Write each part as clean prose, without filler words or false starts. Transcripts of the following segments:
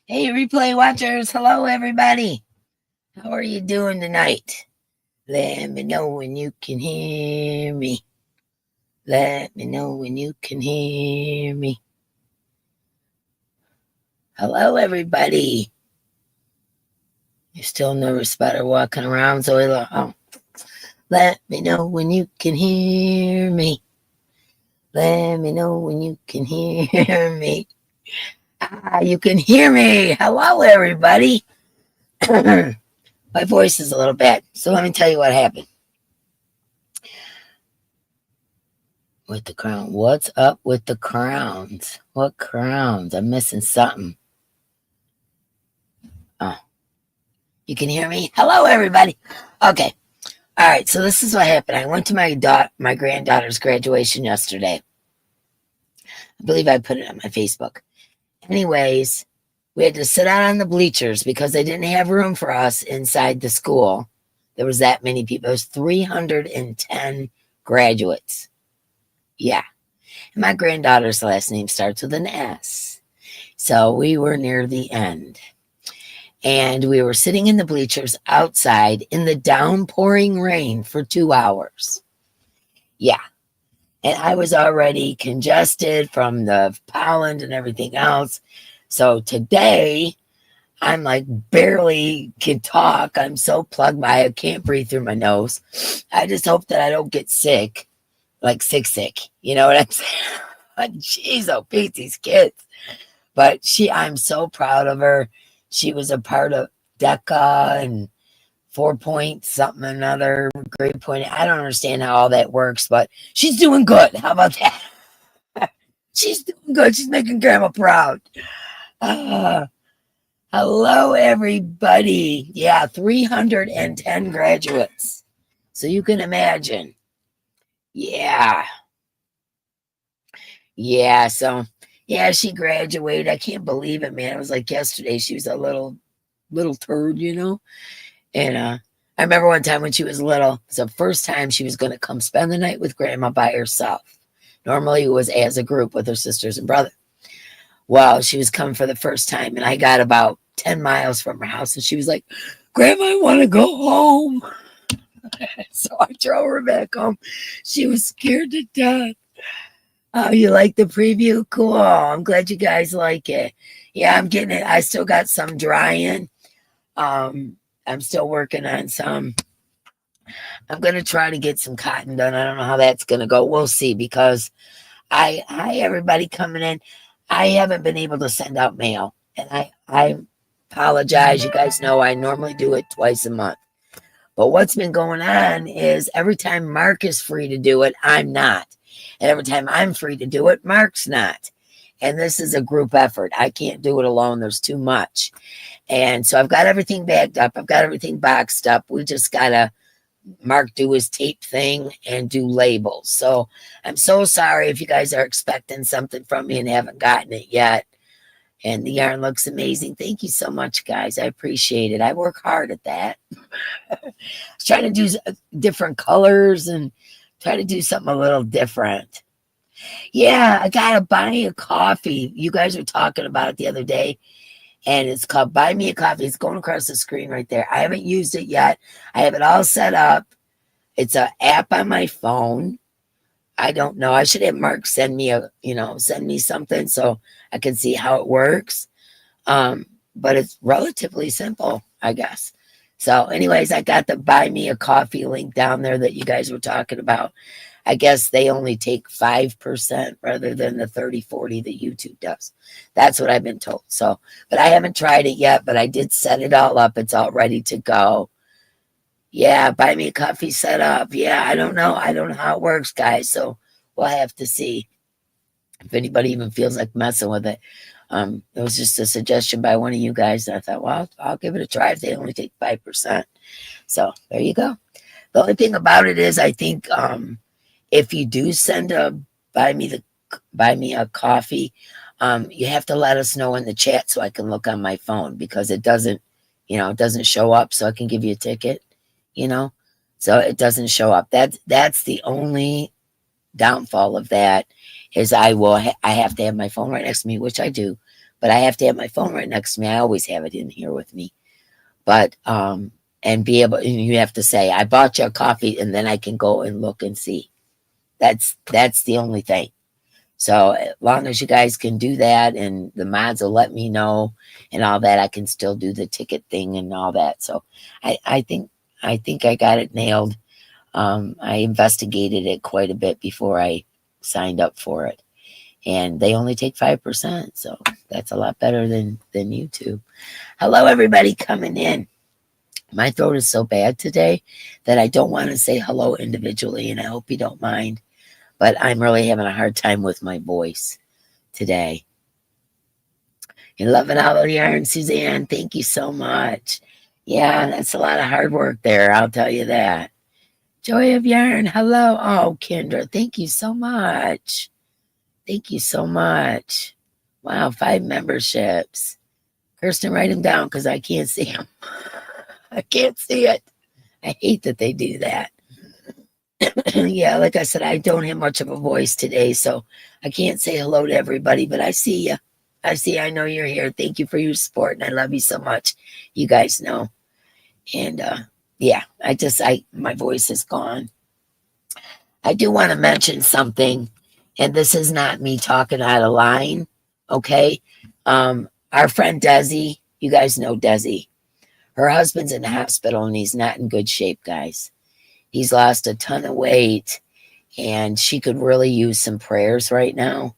Hey, replay watchers. Hello, everybody. How are you doing tonight? Let me know when you can hear me. Let me know when you can hear me. Hello, everybody. You're still nervous about her walking around, Zoe? Oh. Let me know when you can hear me. Let me know when you can hear me. You can hear me. Hello, everybody. My voice is a little bad, so let me tell you what happened. With the crown. What's up with the crowns? What crowns? I'm missing something. Oh, you can hear me? Hello, everybody. Okay. All right. So this is what happened. I went to my granddaughter's graduation yesterday. I believe I put it on my Facebook. Anyways, we had to sit out on the bleachers because they didn't have room for us inside the school. There was that many people. It was 310 graduates. Yeah. And my granddaughter's last name starts with an S. So we were near the end. And we were sitting in the bleachers outside in the downpouring rain for 2 hours. Yeah. And I was already congested from the pollen and everything else. So today, I'm like barely can talk. I'm so plugged. I can't breathe through my nose. I just hope that I don't get sick, like sick. You know what I'm saying? Jeez, oh, Pete, these kids. But I'm so proud of her. She was a part of DECA and 4 point something another, grade point. I don't understand how all that works, but she's doing good. How about that? She's doing good. She's making grandma proud. Hello, everybody. Yeah, 310 graduates. So you can imagine. Yeah. Yeah. So, yeah, she graduated. I can't believe it, man. It was like yesterday. She was a little turd, you know? And I remember one time when she was little, it's the first time she was going to come spend the night with grandma by herself. Normally it was as a group with her sisters and brother. Well, she was coming for the first time, and I got about 10 miles from her house, and she was like, Grandma, I want to go home. So I drove her back home. She was scared to death. Oh, you like the preview? Cool. I'm glad you guys like it. Yeah, I'm getting it. I still got some drying. I'm still working on some. I'm going to try to get some cotton done. I don't know how that's going to go. We'll see, because hi, everybody coming in. I haven't been able to send out mail, and I apologize. You guys know I normally do it twice a month. But what's been going on is every time Mark is free to do it, I'm not. And every time I'm free to do it, Mark's not. And this is a group effort. I can't do it alone. There's too much. And so I've got everything bagged up. I've got everything boxed up. We just got to Mark do his tape thing and do labels. So I'm so sorry if you guys are expecting something from me and haven't gotten it yet. And the yarn looks amazing. Thank you so much, guys. I appreciate it. I work hard at that. I was trying to do different colors and try to do something a little different. Yeah, I got to buy a coffee. You guys were talking about it the other day. And it's called Buy Me a Coffee. It's going across the screen right there. I haven't used it yet. I have it all set up. It's an app on my phone. I don't know. I should have Mark send me something so I can see how it works. But it's relatively simple, I guess. So anyways, I got the Buy Me a Coffee link down there that you guys were talking about. I guess they only take 5% rather than the 30-40 that YouTube does. That's what I've been told. So, but I haven't tried it yet, but I did set it all up. It's all ready to go. Yeah, Buy Me a Coffee set up. Yeah, I don't know. I don't know how it works, guys. So we'll have to see if anybody even feels like messing with it. It was just a suggestion by one of you guys. I thought, well, I'll give it a try if they only take 5%. So there you go. The only thing about it is I think if you do send a buy me a coffee, you have to let us know in the chat so I can look on my phone, because it doesn't show up, so I can give you a ticket, so it doesn't show up. That's the only downfall of that, is I have to have my phone right next to me, which I do, but I have to have my phone right next to me. I always have it in here with me. But and be able, and you have to say, I bought you a coffee, and then I can go and look and see. That's the only thing. So as long as you guys can do that, and the mods will let me know and all that, I can still do the ticket thing and all that. So I think I got it nailed. I investigated it quite a bit before I signed up for it, and they only take 5%, so that's a lot better than YouTube. Hello, everybody coming in. My throat is so bad today that I don't want to say hello individually, and I hope you don't mind. But I'm really having a hard time with my voice today. You're loving all the yarn, Suzanne. Thank you so much. Yeah, that's a lot of hard work there, I'll tell you that. Joy of Yarn, hello. Oh, Kendra, thank you so much. Thank you so much. Wow, 5 memberships. Kirsten, write them down because I can't see them. I can't see it. I hate that they do that. Yeah, like I said, I don't have much of a voice today, so I can't say hello to everybody, but I see you. I know you're here. Thank you for your support, and I love you so much. You guys know. And yeah, my voice is gone. I do want to mention something, and this is not me talking out of line, okay? Our friend Desi, you guys know Desi. Her husband's in the hospital, and he's not in good shape, guys. He's lost a ton of weight, and she could really use some prayers right now.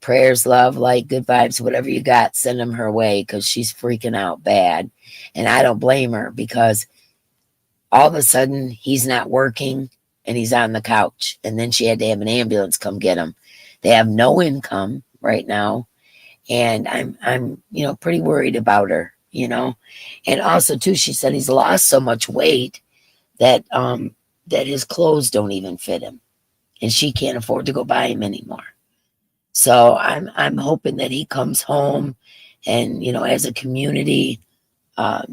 Prayers, love, light, good vibes, whatever you got, send them her way because she's freaking out bad. And I don't blame her because all of a sudden he's not working and he's on the couch. And then she had to have an ambulance come get him. They have no income right now. And I'm pretty worried about her, And also too, she said he's lost so much weight that that his clothes don't even fit him, and she can't afford to go buy him anymore. So I'm hoping that he comes home, and as a community,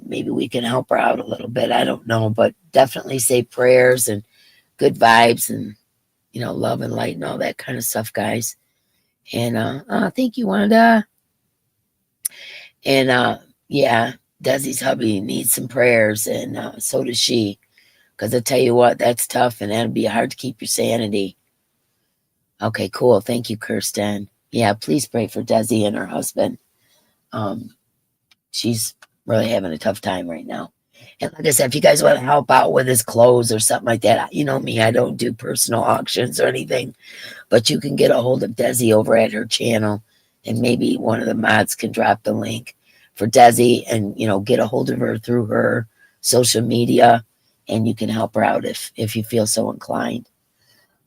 maybe we can help her out a little bit. I don't know, but definitely say prayers and good vibes and love and light and all that kind of stuff, guys. And thank you, Wanda. And yeah, Desi's hubby needs some prayers, and so does she. Because I tell you what, that's tough, and that'll be hard to keep your sanity. Okay, cool. Thank you, Kirsten. Yeah, please pray for Desi and her husband. She's really having a tough time right now. And like I said, if you guys want to help out with his clothes or something like that, you know me, I don't do personal auctions or anything, but you can get a hold of Desi over at her channel, and maybe one of the mods can drop the link for Desi, and get a hold of her through her social media, and you can help her out if you feel so inclined.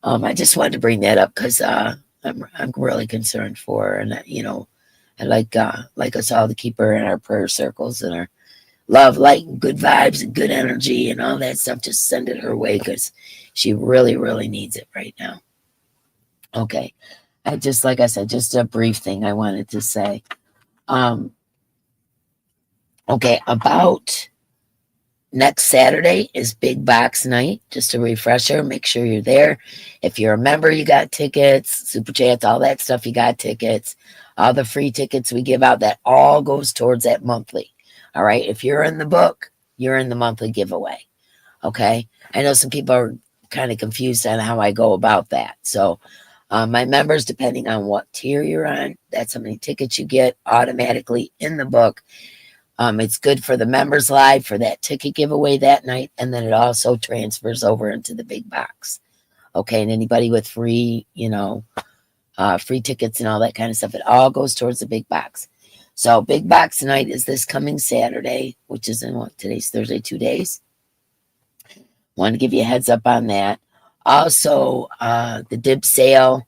I just wanted to bring that up because I'm really concerned for her, and I like us all to keep her in our prayer circles and our love, light, and good vibes and good energy and all that stuff. Just send it her way because she really, really needs it right now. Okay, like I said, just a brief thing I wanted to say. Okay, about next Saturday is Big Box Night. Just a refresher. Make sure you're there. If you're a member, you got tickets, super chats, all that stuff. You got tickets. All the free tickets we give out, that all goes towards that monthly. All right. If you're in the book, you're in the monthly giveaway. Okay. I know some people are kind of confused on how I go about that. So my members, depending on what tier you're on, that's how many tickets you get automatically in the book. It's good for the members live for that ticket giveaway that night, and then it also transfers over into the big box. Okay, and anybody with free, free tickets and all that kind of stuff, it all goes towards the big box. So Big Box Night is this coming Saturday, which is in today's Thursday, 2 days. Want to give you a heads up on that. Also, the dib sale.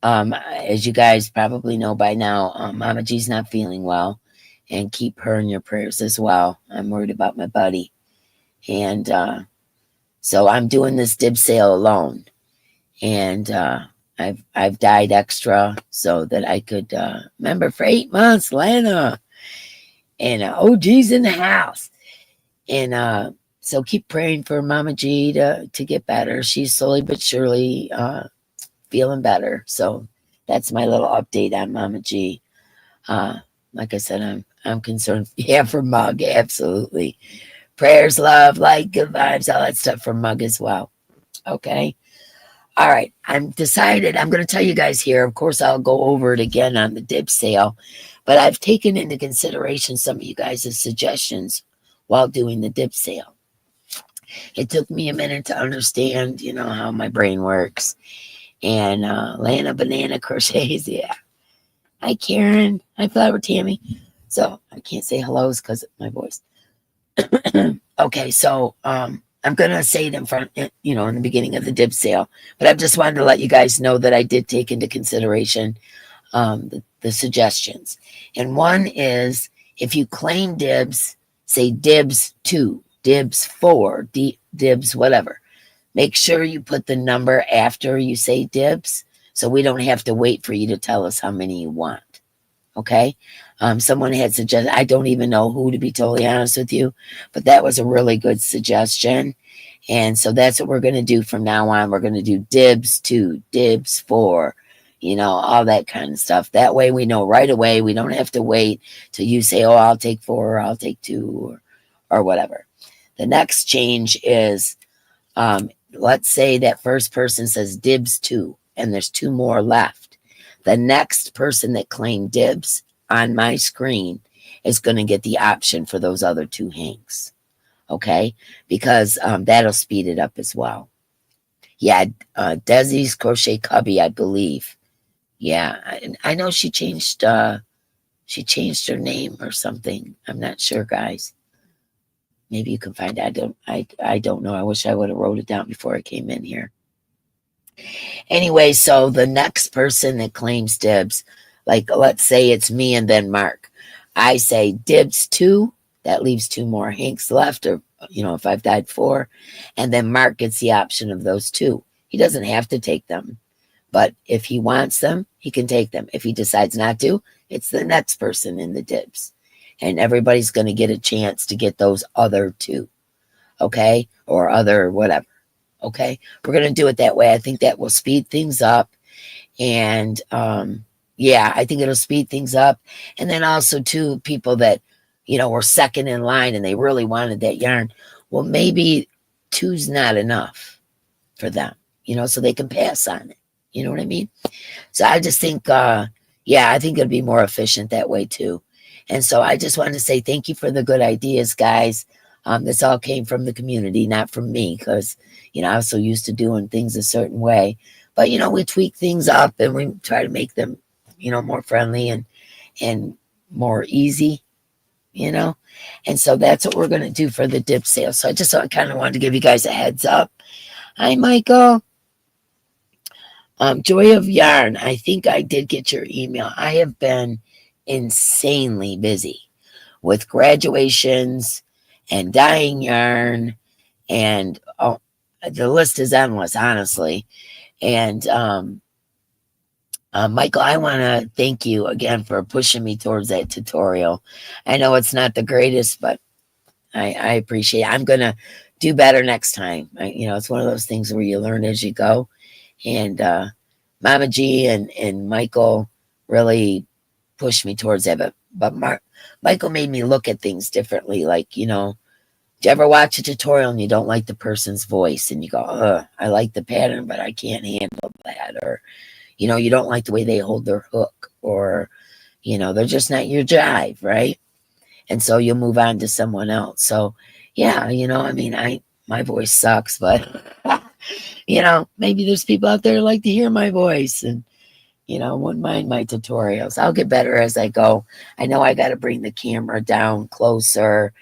As you guys probably know by now, Mama G's not feeling well. And keep her in your prayers as well. I'm worried about my buddy. And so I'm doing this dib sale alone. And I've died extra so that I could remember for 8 months, Lana. And OG's in the house. And so keep praying for Mama G to get better. She's slowly but surely feeling better. So that's my little update on Mama G. Uh, like I said, I'm concerned. Yeah, for Mug, absolutely. Prayers, love, light, good vibes, all that stuff for Mug as well. Okay. All right. I'm decided. I'm going to tell you guys here. Of course, I'll go over it again on the dip sale, but I've taken into consideration some of you guys' suggestions while doing the dip sale. It took me a minute to understand, how my brain works. And Lana Banana Crochets, yeah. Hi, Karen. Hi, Flower Tammy. So I can't say hellos because of my voice. Okay, so I'm gonna say it in front, in the beginning of the dib sale, but I just wanted to let you guys know that I did take into consideration the suggestions. And one is if you claim dibs, say dibs 2, dibs 4, dibs whatever. Make sure you put the number after you say dibs, so we don't have to wait for you to tell us how many you want. Okay. Someone had suggested, I don't even know who, to be totally honest with you, but that was a really good suggestion. And so that's what we're going to do from now on. We're going to do dibs 2, dibs 4, all that kind of stuff. That way we know right away. We don't have to wait till you say, oh, I'll take 4, or I'll take 2, or whatever. The next change is, let's say that first person says dibs 2, and there's 2 more left. The next person that claimed dibs on my screen is going to get the option for those other 2 hanks. Okay? Because that'll speed it up as well. Yeah, Desi's Crochet Cubby, I believe. Yeah, I know she changed her name or something. I'm not sure, guys. Maybe you can find out. I don't know. I wish I would have wrote it down before I came in here. Anyway, so the next person that claims dibs, like let's say it's me and then Mark. I say dibs 2, that leaves 2 more hanks left, or if I've died 4, and then Mark gets the option of those 2. He doesn't have to take them, but if he wants them, he can take them. If he decides not to, it's the next person in the dibs, and everybody's going to get a chance to get those other 2, okay, or other whatever. Okay, we're going to do it that way. I think that will speed things up. And yeah, I think it'll speed things up. And then also, too, people that, were second in line and they really wanted that yarn. Well, maybe 2's not enough for them, so they can pass on it. You know what I mean? So I just think, yeah, I think it'll be more efficient that way, too. And so I just wanted to say thank you for the good ideas, guys. This all came from the community, not from me, because, I was so used to doing things a certain way. But, we tweak things up and we try to make them, more friendly and more easy, And so that's what we're going to do for the dip sale. So I just kind of wanted to give you guys a heads up. Hi, Michael. Joy of Yarn. I think I did get your email. I have been insanely busy with graduations and dyeing yarn, and the list is endless, honestly. And Michael, I want to thank you again for pushing me towards that tutorial. I know it's not the greatest, but I appreciate it. I'm going to do better next time. It's one of those things where you learn as you go. And Mama G and Michael really pushed me towards that. But Michael made me look at things differently. Like, do you ever watch a tutorial and you don't like the person's voice and you go, I like the pattern, but I can't handle that. Or, you don't like the way they hold their hook, or, they're just not your jive, right? And so you'll move on to someone else. So, yeah, my voice sucks, but, maybe there's people out there who like to hear my voice and, wouldn't mind my tutorials. I'll get better as I go. I know I got to bring the camera down closer,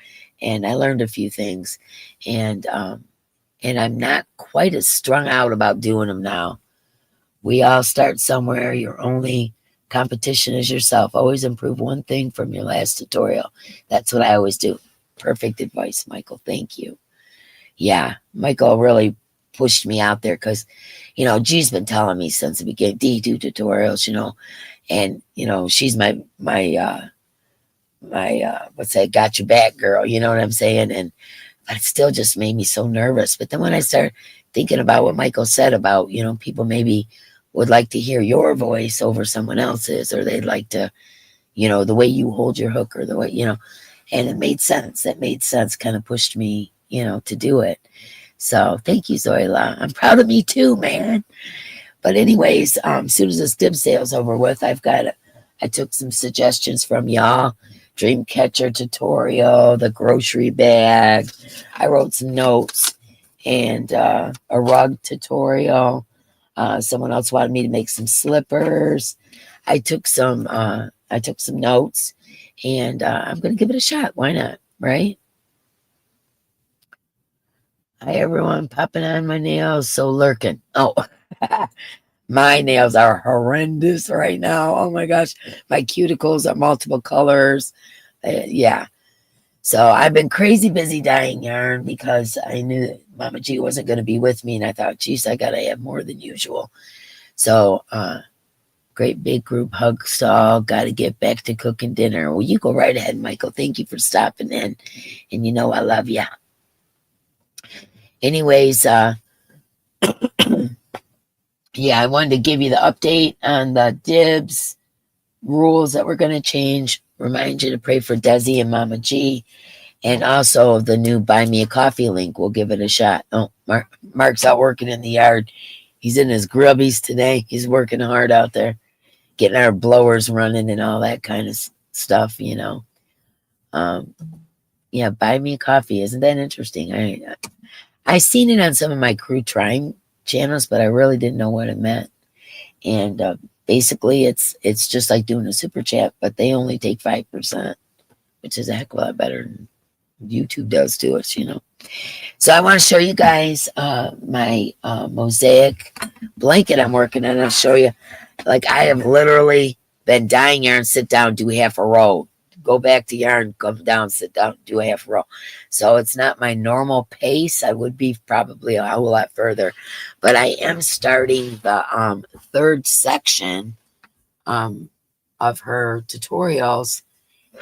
and I learned a few things, and I'm not quite as strung out about doing them now. We all start somewhere. Your only competition is yourself. Always improve one thing from your last tutorial. That's what I always do. Perfect advice, Michael. Thank you. Yeah, Michael really pushed me out there because, G's been telling me since the beginning, D, do tutorials, and, she's my what's that, got your back girl, you know what I'm saying? And but it still just made me so nervous. But then when I started thinking about what Michael said about, people maybe would like to hear your voice over someone else's, or they'd like to, the way you hold your hook or the way, and it made sense. It made sense, kind of pushed me, to do it. So thank you, Zoila. I'm proud of me too, man. But anyways, as soon as this dib sale's over with, I took some suggestions from y'all. Dream catcher tutorial, the grocery bag. I wrote some notes and a rug tutorial. Someone else wanted me to make some slippers. I took some notes, and I'm gonna give it a shot. Why not? Right? Hi everyone, popping on my nails, so lurking. Oh, my nails are horrendous right now. Oh my gosh, my cuticles are multiple colors. Yeah. So I've been crazy busy dyeing yarn because I knew that Mama G wasn't going to be with me, and I thought, geez, I gotta have more than usual. So great big group hug stall. Got to get back to cooking dinner. Well, you go right ahead, Michael. Thank you for stopping in, and I love you. Anyways, yeah, I wanted to give you the update on the dibs rules that we're going to change. Remind you to pray for Desi and Mama G. And also the new Buy Me a Coffee link. We'll give it a shot. Oh, Mark's out working in the yard. He's in his grubbies today. He's working hard out there, getting our blowers running and all that kind of stuff, Yeah, Buy Me a Coffee. Isn't that interesting? I seen it on some of my crew trying channels, but I really didn't know what it meant. And basically, it's just like doing a super chat, but they only take 5%, which is a heck of a lot better than YouTube does to us, So I want to show you guys my Mosaic blanket I'm working on. I'll show you, like, I have literally been dyeing yarn, sit down, do half a row, go back to yarn, come down, sit down, do a half a row. So it's not my normal pace. I would be probably a whole lot further, but I am starting the third section of her tutorials.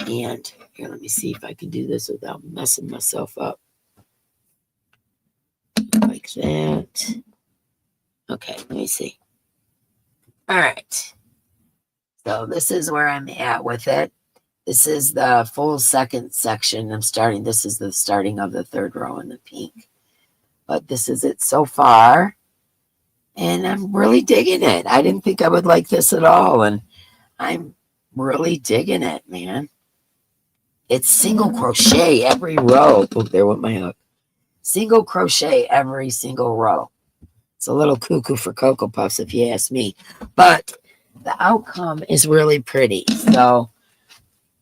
And here, let me see if I can do this without messing myself up. Like that. Okay, let me see. All right. So this is where I'm at with it. This is the full second section. This is the starting of the third row in the pink. But this is it so far. And I'm really digging it. I didn't think I would like this at all. And I'm really digging it, man. It's single crochet every row. Oh, there went my hook. Single crochet every single row. It's a little cuckoo for Cocoa Puffs, if you ask me. But the outcome is really pretty. So,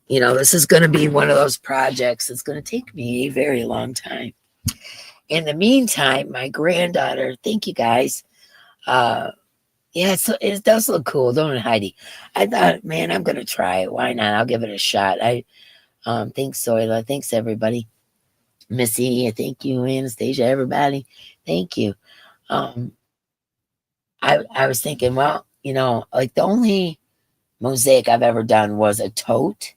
this is going to be one of those projects that's going to take me a very long time. In the meantime, my granddaughter, thank you guys. Yeah, it does look cool, don't it, Heidi? I thought, man, I'm going to try it. Why not? I'll give it a shot. Thanks, Zoila. Thanks, everybody. Missy, thank you. Anastasia, everybody. Thank you. I was thinking, well, like the only mosaic I've ever done was a tote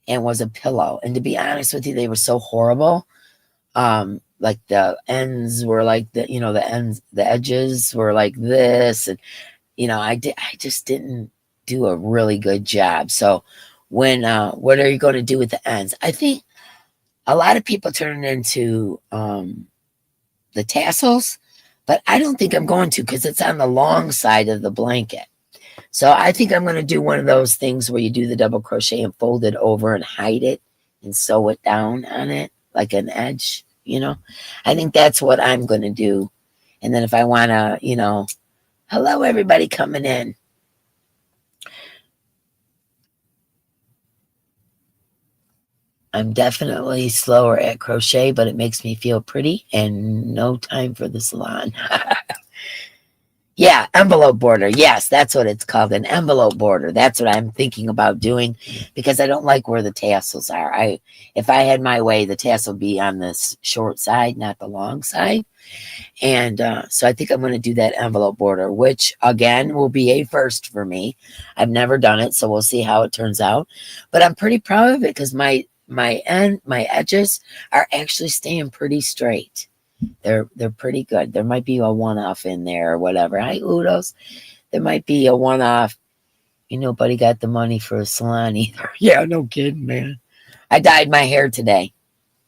and was a pillow. And to be honest with you, they were so horrible. Like the ends were like the edges were like this. And, I just didn't do a really good job. So what are you going to do with the ends? I think a lot of people turn it into the tassels, but I don't think I'm going to, because it's on the long side of the blanket. So I think I'm going to do one of those things where you do the double crochet and fold it over and hide it and sew it down on it like an edge, I think that's what I'm going to do. And then if I want to, hello, everybody coming in. I'm definitely slower at crochet, but it makes me feel pretty and no time for the salon. Yeah, envelope border. Yes, that's what it's called, an envelope border. That's what I'm thinking about doing, because I don't like where the tassels are. If I had my way, the tassel would be on this short side, not the long side. And so I think I'm going to do that envelope border, which again will be a first for me. I've never done it, so we'll see how it turns out. But I'm pretty proud of it because my edges are actually staying pretty straight. They're pretty good. There might be a one-off in there or whatever. Hi, Udos. There might be a one-off Ain't nobody got the money for a salon either. Yeah, no kidding, man. I dyed my hair today.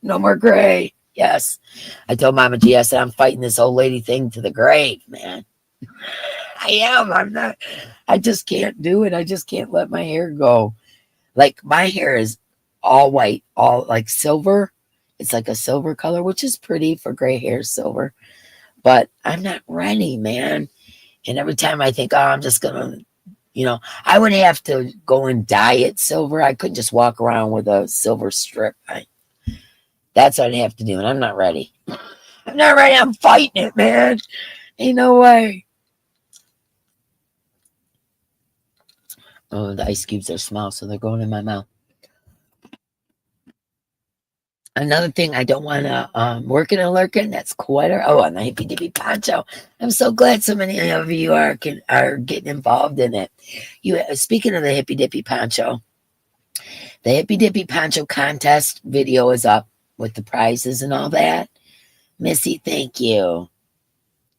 No more gray. Yes. I told Mama G, I said, I'm fighting this old lady thing to the grave, man. I am. I'm not. I just can't do it. I just can't let my hair go. Like, my hair is all white, all like silver. It's like a silver color, which is pretty for gray hair, silver. But I'm not ready, man. And every time I think, oh, I'm just going to, I would have to go and dye it silver. I couldn't just walk around with a silver strip. That's what I'd have to do. And I'm not ready. I'm not ready. I'm fighting it, man. Ain't no way. Oh, the ice cubes are small, so they're going in my mouth. Another thing I don't want to working and lurking. That's quarter. Oh, on the hippy dippy poncho. I'm so glad so many of you are getting involved in it. Speaking of the hippy dippy poncho, the hippy dippy poncho contest video is up with the prizes and all that. Missy, thank you.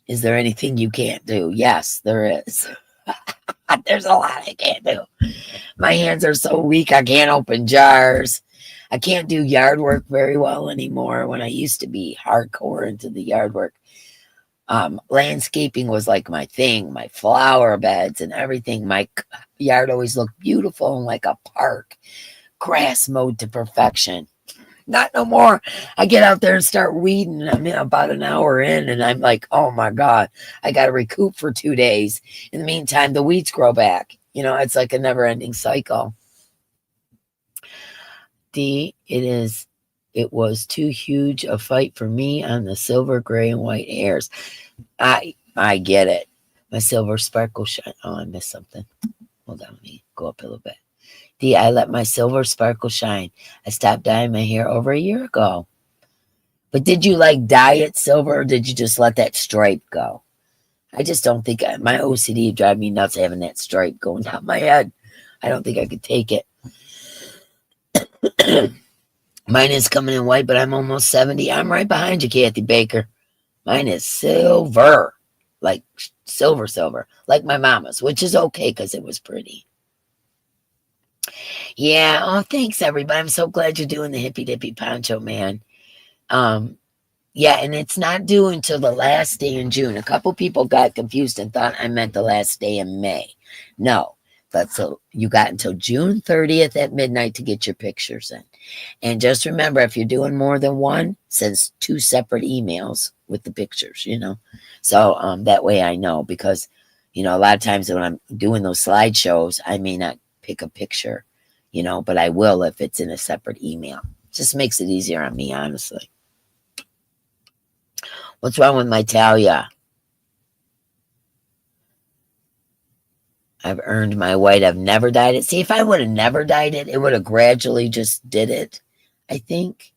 Is there anything you can't do? Yes, there is. There's a lot I can't do. My hands are so weak, I can't open jars. I can't do yard work very well anymore when I used to be hardcore into the yard work. Landscaping was like my thing, my flower beds and everything. My yard always looked beautiful and like a park, grass mowed to perfection. Not no more. I get out there and start weeding. I'm about an hour in and I'm like, oh my God, I got to recoup for 2 days. In the meantime, the weeds grow back. It's like a never ending cycle. It was too huge a fight for me on the silver, gray, and white hairs. I get it. My silver sparkle shine. Oh, I missed something. Hold on, let me go up a little bit. I let my silver sparkle shine. I stopped dyeing my hair over a year ago. But did you dye it silver or did you just let that stripe go? I just don't think my OCD would drive me nuts having that stripe going down my head. I don't think I could take it. Mine is coming in white, but I'm almost 70. I'm right behind you, Kathy Baker. Mine is silver, like silver, like my mama's, which is okay because it was pretty. Yeah. Oh, thanks, everybody. I'm so glad you're doing the hippy dippy poncho, man. Yeah, and it's not due until the last day in June. A couple people got confused and thought I meant the last day in May. No, so you got until June 30th at midnight to get your pictures in. And just remember, if you're doing more than one, send 2 separate emails with the pictures, So that way I know because, a lot of times when I'm doing those slideshows, I may not pick a picture, but I will if it's in a separate email. Just makes it easier on me, honestly. What's wrong with my Talia? I've earned my white. I've never dyed it. See, if I would have never dyed it, it would have gradually just did it, I think.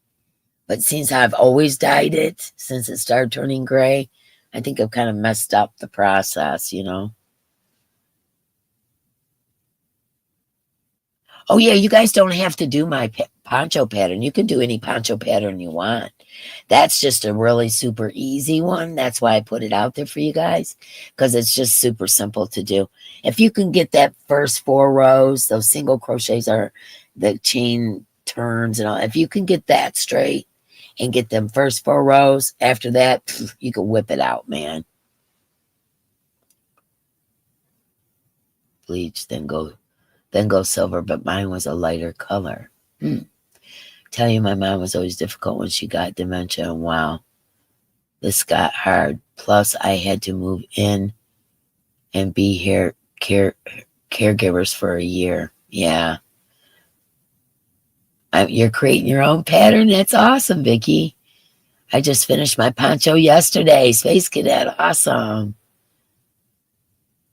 But since I've always dyed it, since it started turning gray, I think I've kind of messed up the process, Oh, yeah, you guys don't have to do my poncho pattern. You can do any poncho pattern you want. That's just a really super easy one. That's why I put it out there for you guys, because it's just super simple to do. If you can get that first 4 rows, those single crochets are the chain turns and all. If you can get that straight and get them first 4 rows, after that, you can whip it out, man. Bleach, then go silver, but mine was a lighter color. Tell you, my mom was always difficult when she got dementia, and wow, this got hard. Plus, I had to move in and be here caregivers for a year. Yeah. You're creating your own pattern. That's awesome, Vicki. I just finished my poncho yesterday. Space Cadet, awesome.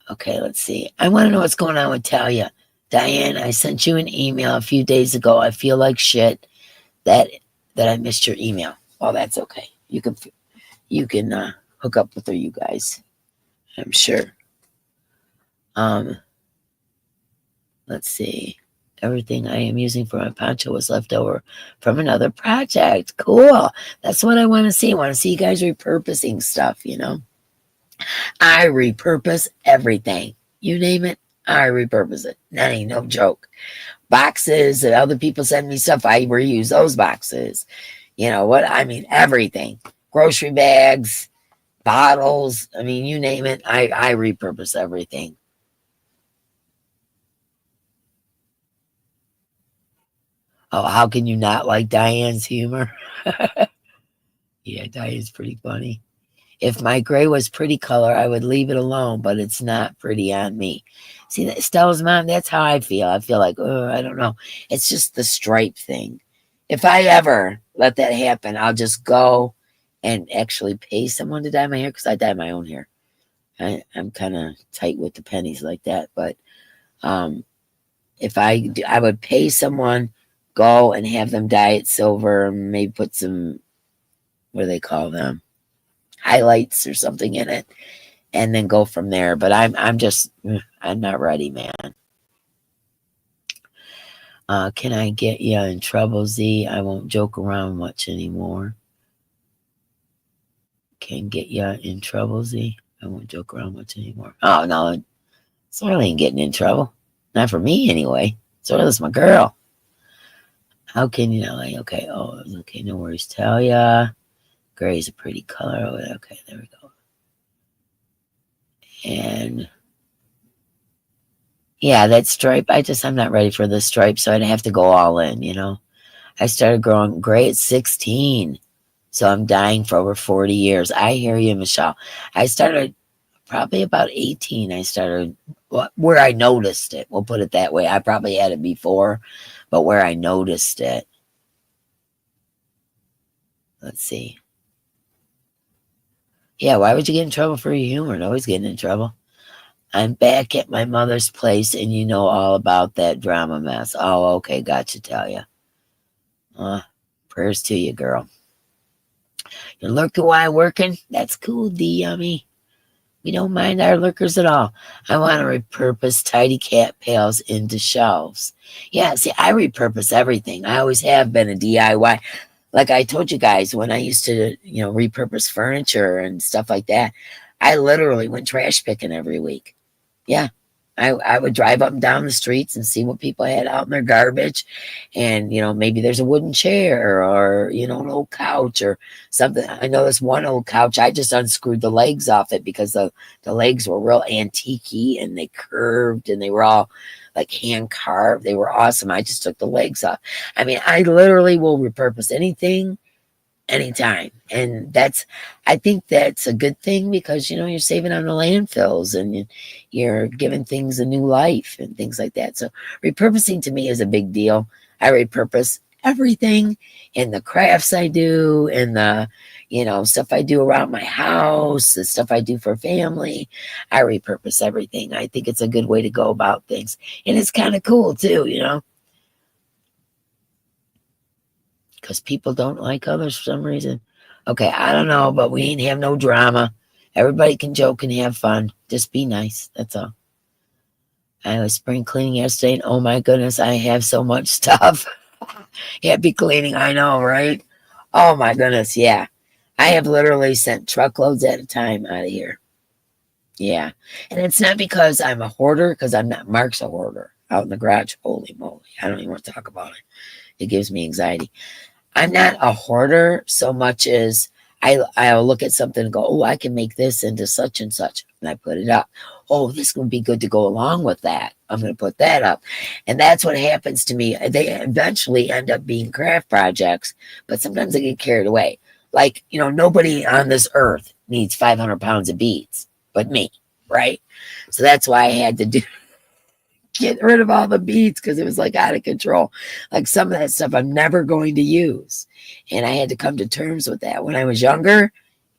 Okay, let's see. I want to know what's going on with Talia. Diane, I sent you an email a few days ago. I feel like shit that I missed your email. Oh, that's okay. You can hook up with her, you guys. I'm sure. Let's see. Everything I am using for my poncho was left over from another project. Cool. That's what I want to see. I want to see you guys repurposing stuff, I repurpose everything. You name it, I repurpose it. That ain't no joke. Boxes that other people send me stuff, I reuse those boxes. You know what? I mean, everything. Grocery bags, bottles. I mean, you name it. I repurpose everything. Oh, how can you not like Diane's humor? Yeah, Diane's pretty funny. If my gray was pretty color, I would leave it alone, but it's not pretty on me. See, Stella's mom, that's how I feel. I feel like, oh, I don't know. It's just the stripe thing. If I ever let that happen, I'll just go and actually pay someone to dye my hair because I dye my own hair. I'm kind of tight with the pennies like that. But um, if I would pay someone, go and have them dye it silver, and maybe put some, what do they call them? Highlights or something in it, and then go from there. But I'm just I'm not ready, man. Can I get you in trouble, Z? I won't joke around much anymore. Can get you in trouble, Z? I won't joke around much anymore. Oh no, Sorrel ain't getting in trouble. Not for me anyway. Sorrel's my girl. How can you know? Like, okay, oh, okay, no worries. Tell ya, gray is a pretty color. Oh, okay, there we go. And yeah, that stripe. I'm not ready for the stripe, so I'd have to go all in. I started growing gray at 16, so I'm dying for over 40 years. I hear you, Michelle. I started probably about 18. I started where I noticed it. We'll put it that way. I probably had it before, but where I noticed it. Let's see. Yeah, why would you get in trouble for your humor? Always getting in trouble. I'm back at my mother's place, and you know all about that drama mess. Oh, okay, gotcha. Tell you. Prayers to you, girl. You're lurking while working? That's cool, D Yummy. We don't mind our lurkers at all. I want to repurpose tidy cat pails into shelves. Yeah, see, I repurpose everything. I always have been a DIY. Like I told you guys, when I used to, repurpose furniture and stuff like that, I literally went trash picking every week. Yeah. I would drive up and down the streets and see what people had out in their garbage. And, maybe there's a wooden chair or, an old couch or something. I know this one old couch, I just unscrewed the legs off it because the legs were real antique and they curved and they were all like hand carved. They were awesome. I just took the legs off. I mean, I literally will repurpose anything anytime. And I think that's a good thing because, you're saving on the landfills and you're giving things a new life and things like that. So repurposing to me is a big deal. I repurpose everything in the crafts I do and the, stuff I do around my house, the stuff I do for family. I repurpose everything. I think it's a good way to go about things. And it's kind of cool too, because people don't like others for some reason. Okay, I don't know, but we ain't have no drama. Everybody can joke and have fun. Just be nice. That's all. I was spring cleaning yesterday, and oh my goodness, I have so much stuff. Happy cleaning, I know, right? Oh my goodness, yeah. I have literally sent truckloads at a time out of here. Yeah. And it's not because I'm a hoarder, because I'm not. Mark's a hoarder out in the garage. Holy moly. I don't even want to talk about it. It gives me anxiety. I'm not a hoarder so much as I'll look at something and go, oh, I can make this into such and such. And I put it up. Oh, this would be good to go along with that. I'm going to put that up. And that's what happens to me. They eventually end up being craft projects, but sometimes I get carried away. Like, nobody on this earth needs 500 pounds of beads but me, right? So that's why I had to get rid of all the beads because it was like out of control. Like some of that stuff I'm never going to use. And I had to come to terms with that. When I was younger,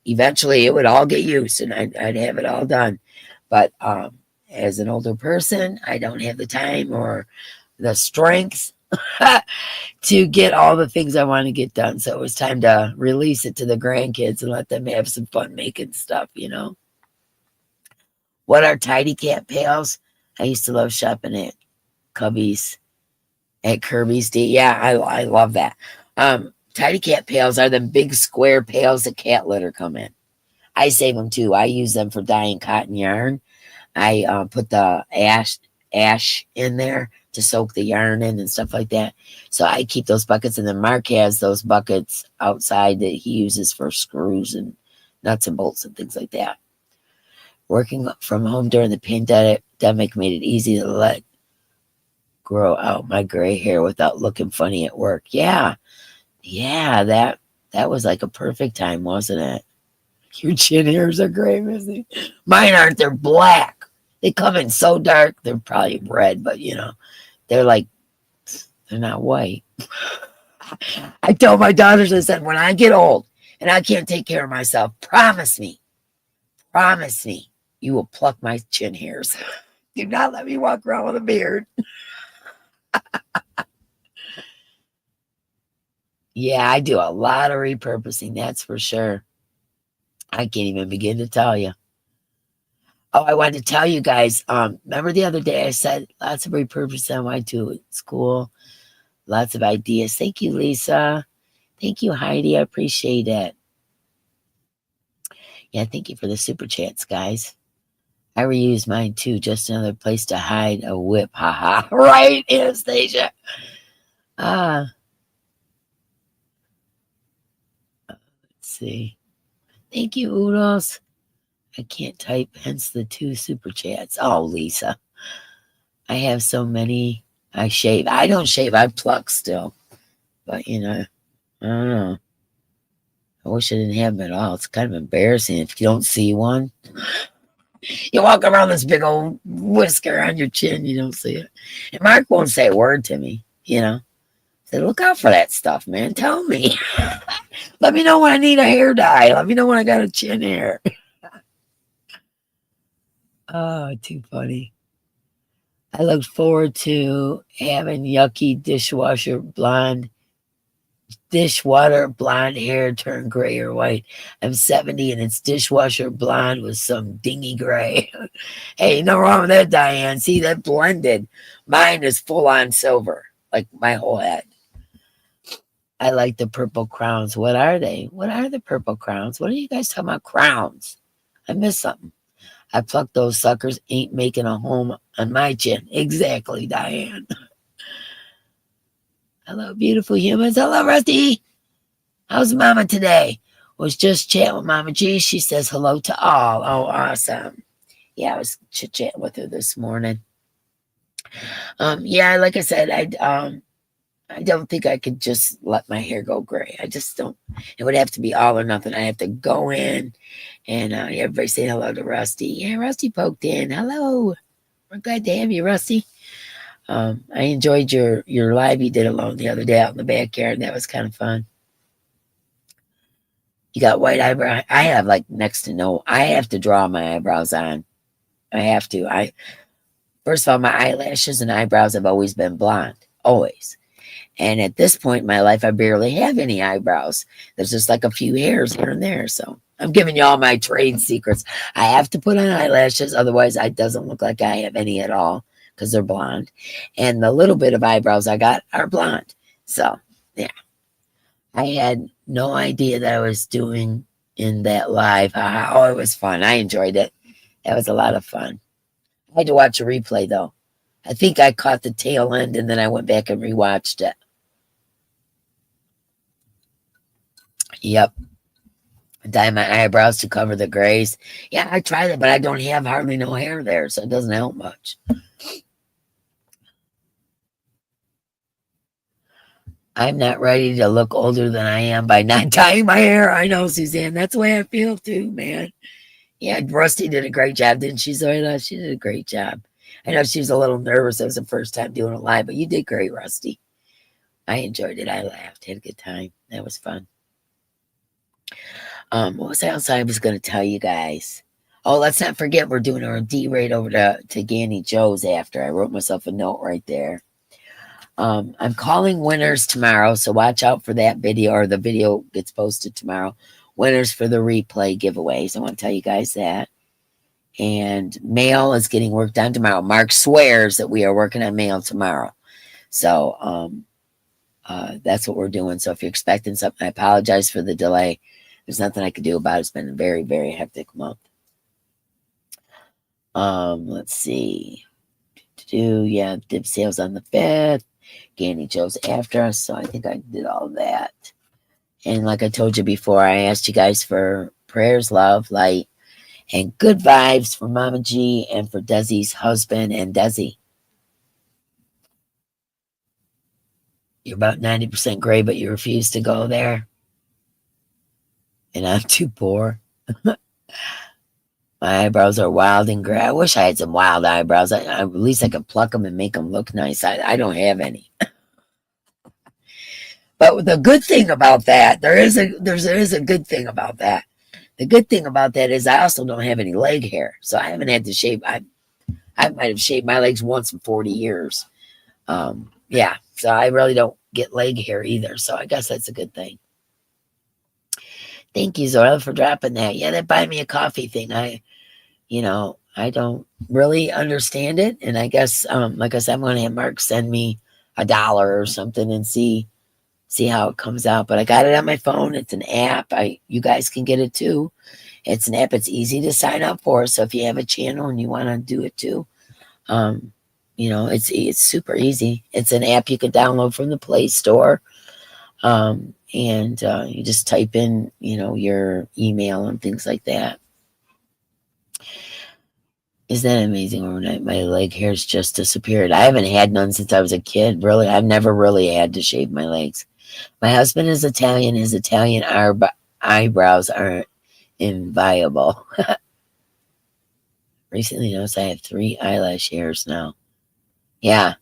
eventually it would all get used and I'd have it all done. But as an older person, I don't have the time or the strength to get all the things I want to get done. So it was time to release it to the grandkids and let them have some fun making stuff. What are tidy cat pails? I used to love shopping at Cubby's, at Kirby's. Yeah, I love that. Tidy cat pails are the big square pails that cat litter come in. I save them too. I use them for dyeing cotton yarn. I put the ash in there to soak the yarn in and stuff like that. So I keep those buckets, and then Mark has those buckets outside that he uses for screws and nuts and bolts and things like that. Working from home during the pandemic made it easy to let grow out my gray hair without looking funny at work. Yeah, that was like a perfect time, wasn't it? Your chin hairs are gray, Missy. Mine aren't. They're black. They come in so dark. They're probably red, but they're like, they're not white. I told my daughters, I said, when I get old and I can't take care of myself, promise me, you will pluck my chin hairs. Do not let me walk around with a beard. Yeah, I do a lot of repurposing, that's for sure. I can't even begin to tell you. Oh, I wanted to tell you guys, remember the other day I said lots of repurposing on my do at school, lots of ideas. Thank you, Lisa. Thank you, Heidi. I appreciate it. Yeah, thank you for the super chats, guys. I reuse mine too, just another place to hide a whip. Haha. Right, Anastasia. Let's see. Thank you, Oodles. I can't type, hence the 2 super chats. Oh, Lisa. I have so many. I shave. I don't shave. I pluck still. But, I don't know. I wish I didn't have them at all. It's kind of embarrassing if you don't see one. You walk around this big old whisker on your chin, you don't see it. And Mark won't say a word to me, Say, look out for that stuff, man. Tell me. Let me know when I need a hair dye. Let me know when I got a chin hair. Oh, too funny. I look forward to having yucky dishwater blonde hair turn gray or white. I'm 70 and it's dishwasher blonde with some dingy gray. Hey, no wrong with that, Diane. See, that blended. Mine is full on silver, like my whole head. I like the purple crowns. What are they? What are the purple crowns? What are you guys talking about? Crowns. I missed something. I plucked those suckers. Ain't making a home on my chin. Exactly, Diane. Hello, beautiful humans. Hello, Rusty. How's Mama today? Was just chatting with Mama G. She says hello to all. Oh, awesome. Yeah, I was chit-chatting with her this morning. Yeah, like I said, I don't think I could just let my hair go gray. I just don't. It would have to be all or nothing. I have to go in and everybody say hello to Rusty. Yeah, Rusty poked in. Hello. We're glad to have you, Rusty. I enjoyed your live you did alone the other day out in the backyard. That was kind of fun. You got white eyebrow. I have like next to no. I have to draw my eyebrows on. I have to. First of all, my eyelashes and eyebrows have always been blonde. Always. And at this point in my life, I barely have any eyebrows. There's just like a few hairs here and there. So I'm giving you all my trade secrets. I have to put on eyelashes. Otherwise, it doesn't look like I have any at all because they're blonde. And the little bit of eyebrows I got are blonde. So, yeah. I had no idea that I was doing in that live. Oh, it was fun. I enjoyed it. That was a lot of fun. I had to watch a replay, though. I think I caught the tail end, and then I went back and rewatched it. Yep. Dye my eyebrows to cover the grays. Yeah, I tried it, but I don't have hardly no hair there, so it doesn't help much. I'm not ready to look older than I am by not dyeing my hair. I know, Suzanne. That's the way I feel too, man. Yeah, Rusty did a great job, didn't she, Zoila? She did a great job. I know she was a little nervous. It was the first time doing it live, but you did great, Rusty. I enjoyed it. I laughed. Had a good time. That was fun. What was else I was going to tell you guys? Oh, let's not forget we're doing our D raid over to Ganny Joe's after. I wrote myself a note right there. I'm calling winners tomorrow, so watch out for that video, or the video gets posted tomorrow. Winners for the replay giveaways. I want to tell you guys that. And mail is getting worked on tomorrow. Mark swears that we are working on mail tomorrow. So that's what we're doing. So if you're expecting something, I apologize for the delay. There's nothing I can do about it. It's been a very, very hectic month. Let's see. Yeah, dip sales on the 5th. Ganny Joe's after us, so I think I did all that. And like I told you before, I asked you guys for prayers, love, light, and good vibes for Mama G and for Desi's husband and Desi. You're about 90% gray, but you refuse to go there. And I'm too poor. My eyebrows are wild and gray. I wish I had some wild eyebrows. At least I could pluck them and make them look nice. I don't have any. But the good thing about that, there is a good thing about that. The good thing about that is I also don't have any leg hair, so I haven't had to shave. I might have shaved my legs once in 40 years. Yeah, so I really don't get leg hair either. So I guess that's a good thing. Thank you, Zoila, for dropping that. Yeah, that buy me a coffee thing. I don't really understand it, and I guess, like I said, I'm going to have Mark send me $1 or something and see how it comes out. But I got it on my phone. It's an app. You guys can get it too. It's an app. It's easy to sign up for. So if you have a channel and you want to do it too, it's super easy. It's an app you can download from the Play Store. And you just type in, your email and things like that. Isn't that amazing? Overnight, my leg hair's just disappeared. I haven't had none since I was a kid. Really, I've never really had to shave my legs. My husband is Italian. His Italian eyebrows are inviolable. Recently noticed I have 3 eyelash hairs now. Yeah.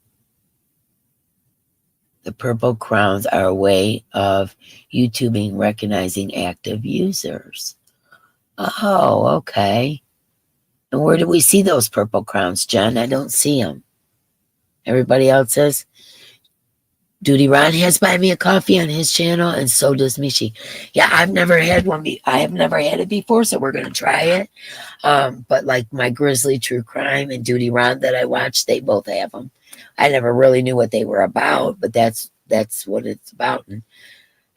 The purple crowns are a way of YouTubing recognizing active users. Oh, okay. And where do we see those purple crowns, Jen? I don't see them. Everybody else says, Duty Ron has Buy Me a Coffee on his channel, and so does Mishi. Yeah, I've never had one. I have never had it before, so we're going to try it. But like my Grizzly True Crime and Duty Ron that I watched, they both have them. I never really knew what they were about, but that's what it's about. And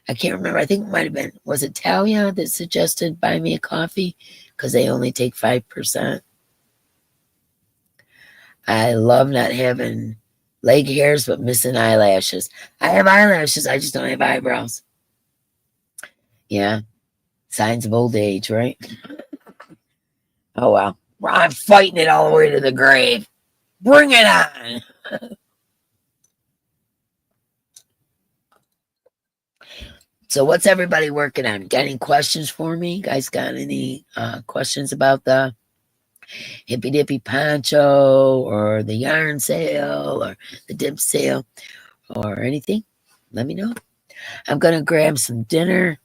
I can't remember. I think it might have been, was it Talia that suggested Buy Me a Coffee? Because they only take 5%. I love not having leg hairs, but missing eyelashes. I have eyelashes. I just don't have eyebrows. Yeah. Signs of old age, right? Oh, well. I'm fighting it all the way to the grave. Bring it on. So what's everybody working on? Got any questions for me? Guys got any questions about the hippy dippy poncho or the yarn sale or the dip sale or anything? Let me know. I'm going to grab some dinner.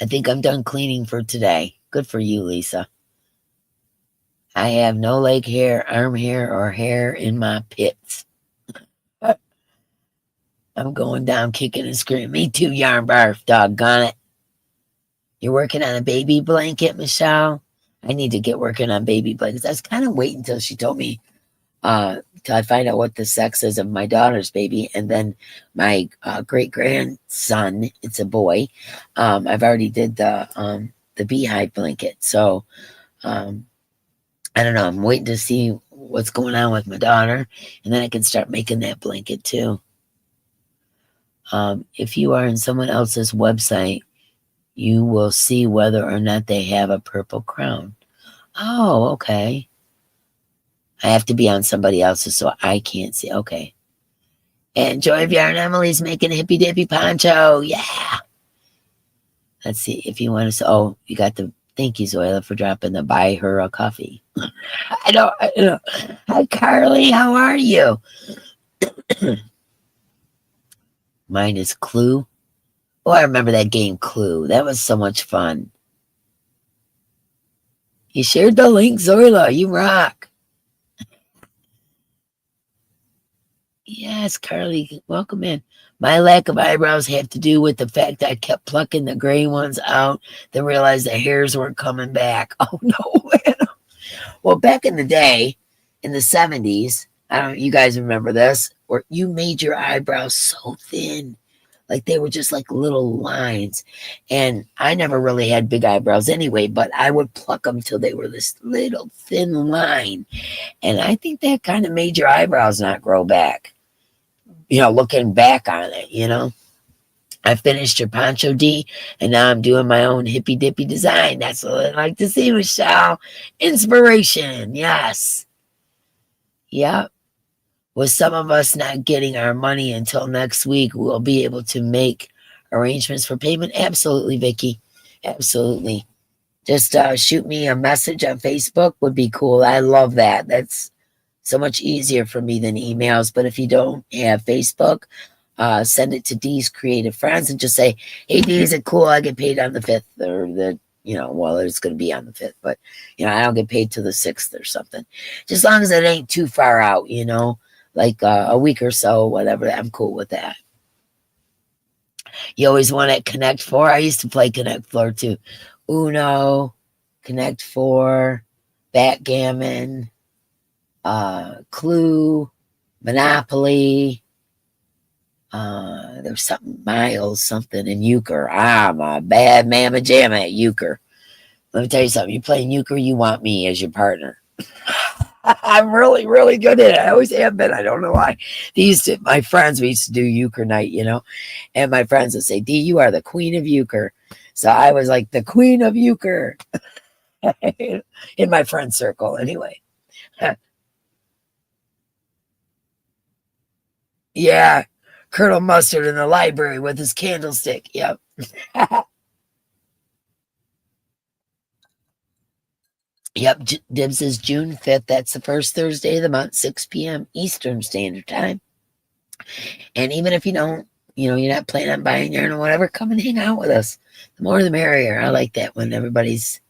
I think I'm done cleaning for today. Good for you, Lisa. I have no leg hair, arm hair, or hair in my pits. I'm going down kicking and screaming. Me too, yarn barf, doggone it. You're working on a baby blanket, Michelle? I need to get working on baby blankets. I was kind of waiting until she told me, till I find out what the sex is of my daughter's baby. And then my great-grandson, it's a boy. I've already did the beehive blanket. So I don't know. I'm waiting to see what's going on with my daughter. And then I can start making that blanket too. If you are in someone else's website, you will see whether or not they have a purple crown. Oh, okay. I have to be on somebody else's so I can't see. Okay. And Joy of Yarn Emily's making a hippy dippy poncho. Yeah. Let's see if you want to. Oh, you got the. Thank you, Zoila, for dropping the buy her a coffee. I know. Hi, Carly. How are you? Mine is Clue. Oh, I remember that game, Clue. That was so much fun. You shared the link, Zoila. You rock. Yes, Carly, welcome in. My lack of eyebrows had to do with the fact that I kept plucking the gray ones out, then realized the hairs weren't coming back. Oh, no. Well, back in the day, in the 70s, I don't know, you guys remember this, where you made your eyebrows so thin. Like they were just like little lines. And I never really had big eyebrows anyway, but I would pluck them till they were this little thin line. And I think that kind of made your eyebrows not grow back, looking back on it. I finished your Poncho D, and now I'm doing my own hippy dippy design. That's what I like to see, Michelle. Inspiration, yes. Yep. With some of us not getting our money until next week, we'll be able to make arrangements for payment. Absolutely, Vicky. Absolutely. Just shoot me a message on Facebook would be cool. I love that. That's so much easier for me than emails. But if you don't have Facebook, send it to Dee's Creative Friends and just say, hey, Dee, is it cool? I get paid on the 5th or it's going to be on the 5th, but, I don't get paid till the 6th or something. Just as long as it ain't too far out, like a week or so, whatever. I'm cool with that. You always want to Connect Four. I used to play Connect Four too. Uno, Connect Four, Backgammon, Clue, Monopoly. There's something in euchre. I'm a bad mamma jamma at euchre. Let me tell you something. You playing euchre, you want me as your partner. I'm really, really good at it. I always have been. I don't know why. My friends, we used to do euchre night, and my friends would say, Dee, you are the queen of euchre. So I was like the queen of euchre in my friend circle anyway. Yeah. Colonel Mustard in the library with his candlestick. Yep. Yep. Dibs is June 5th. That's the first Thursday of the month, 6 p.m. Eastern Standard Time. And even if you don't, you're not planning on buying yarn or whatever, come and hang out with us. The more the merrier. I like that when everybody's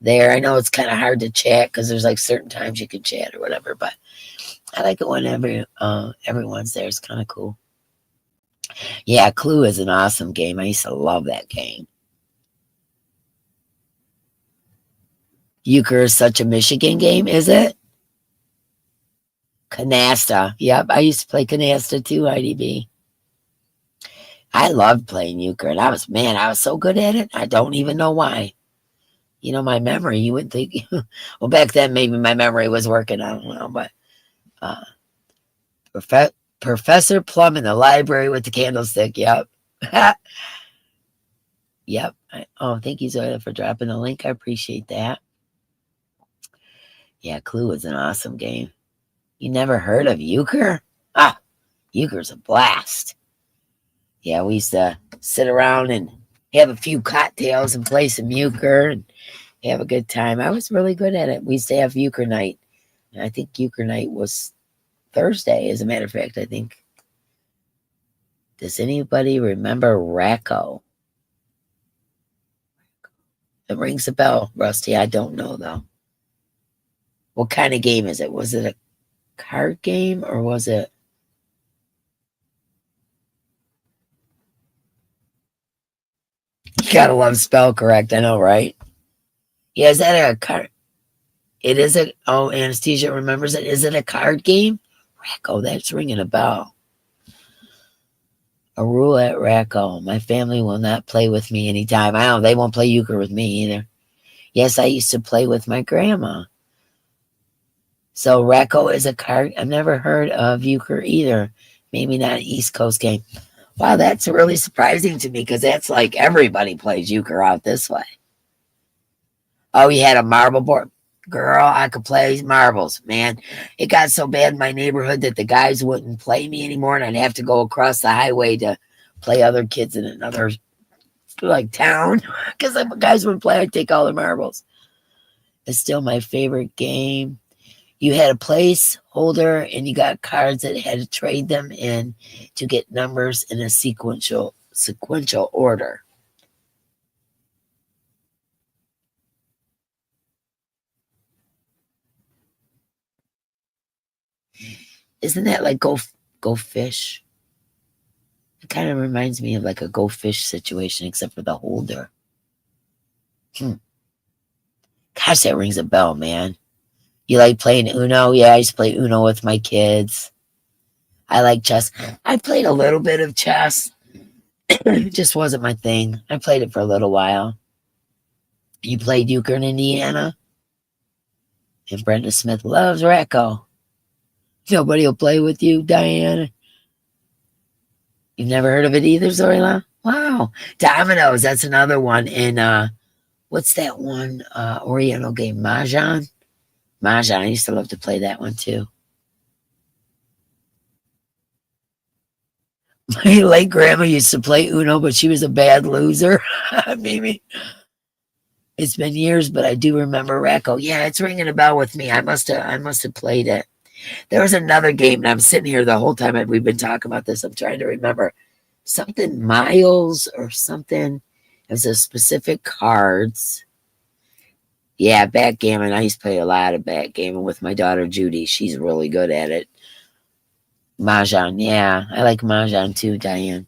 there. I know it's kind of hard to chat because there's like certain times you can chat or whatever, but I like it when everyone's there. It's kind of cool. Yeah, Clue is an awesome game. I used to love that game. Euchre is such a Michigan game, is it? Canasta. Yep, I used to play Canasta too, IDB. I loved playing euchre, and I was so good at it. I don't even know why. My memory, you would think, well, back then maybe my memory was working. I don't know, but Professor Plum in the library with the candlestick. Yep. Yep. Thank you, Zoya, for dropping the link. I appreciate that. Yeah, Clue is an awesome game. You never heard of euchre? Euchre's a blast. Yeah, we used to sit around and have a few cocktails and play some euchre and have a good time. I was really good at it. We used to have euchre night. And I think euchre night was Thursday, as a matter of fact, I think. Does anybody remember Racco? It rings a bell, Rusty. I don't know, though. What kind of game is it? Was it a card game or was it? You gotta love spell correct. I know, right? Yeah, is that a card? It is Anesthesia remembers it. Is it a card game? Racco, that's ringing a bell. A roulette Racco. My family will not play with me anytime. I don't. They won't play euchre with me either. Yes, I used to play with my grandma. So Racco is a card. I've never heard of euchre either. Maybe not an East Coast game. Wow, that's really surprising to me because that's like everybody plays euchre out this way. Oh, you had a marble board. Girl, I could play marbles, man. It got so bad in my neighborhood that the guys wouldn't play me anymore, and I'd have to go across the highway to play other kids in another town because the guys wouldn't play. I'd take all the marbles. It's still my favorite game. You had a placeholder and you got cards that had to trade them in to get numbers in a sequential order. Isn't that like go fish? It kind of reminds me of like a go fish situation, except for the holder. Gosh, that rings a bell, man. You like playing Uno? Yeah, I used to play Uno with my kids. I like chess. I played a little bit of chess. It just wasn't my thing. I played it for a little while. You played euchre in Indiana? And Brenda Smith loves Racco. Nobody will play with you, Diane. You've never heard of it either, Zoila? Wow. Dominoes, that's another one. And what's that one Oriental game? Mahjong? Mahjong. I used to love to play that one too. My late grandma used to play Uno, but she was a bad loser. Maybe it's been years, but I do remember Racco. Yeah, it's ringing a bell with me. I must have played it. There was another game, and I'm sitting here the whole time we've been talking about this. I'm trying to remember something Miles or something. It was a specific cards. Yeah, backgammon. I used to play a lot of backgammon with my daughter Judy. She's really good at it. Mahjong, yeah, I like Mahjong too, Diane.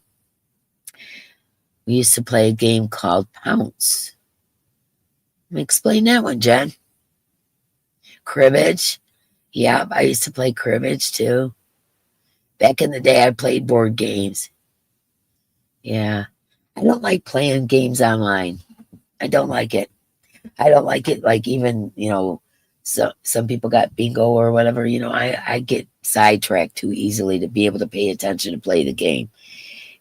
We used to play a game called Pounce. Let me explain that one, Jen. Cribbage. Yeah, I used to play cribbage too. Back in the day, I played board games. Yeah. I don't like playing games online. I don't like it. I don't like it. Like even, so some people got bingo or whatever, I get sidetracked too easily to be able to pay attention to play the game.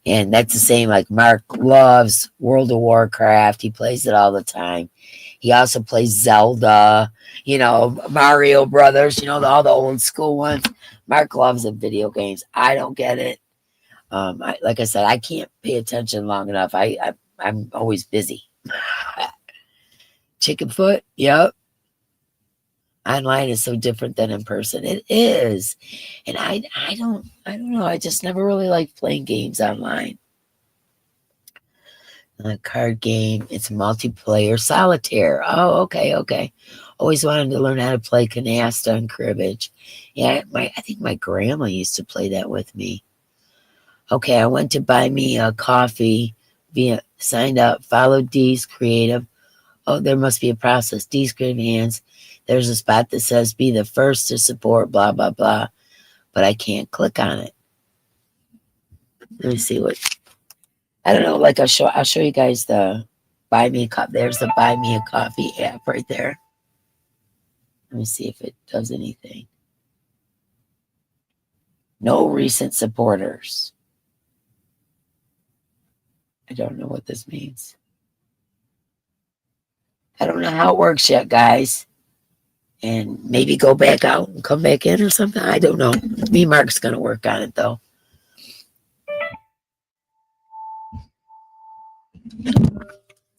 And that's the same, like Mark loves World of Warcraft. He plays it all the time. He also plays Zelda, Mario Brothers, all the old school ones. Mark loves the video games. I don't get it. Like I said, I can't pay attention long enough. I'm always busy. Chickenfoot, yep. Online is so different than in person. It is, and I don't know. I just never really liked playing games online. A card game. It's multiplayer solitaire. Oh, okay, okay. Always wanted to learn how to play canasta and cribbage. Yeah, I think my grandma used to play that with me. Okay, I went to buy me a coffee via signed up, followed D's creative. Oh, there must be a process. D's creative hands. There's a spot that says be the first to support, blah, blah, blah. But I can't click on it. Let me see what I don't know. Like I'll show you guys the buy me a cup. There's the buy me a coffee app right there. Let me see if it does anything. No recent supporters. I don't know what this means. I don't know how it works yet, guys. And maybe go back out and come back in or something. I don't know. Me, Mark's gonna work on it though.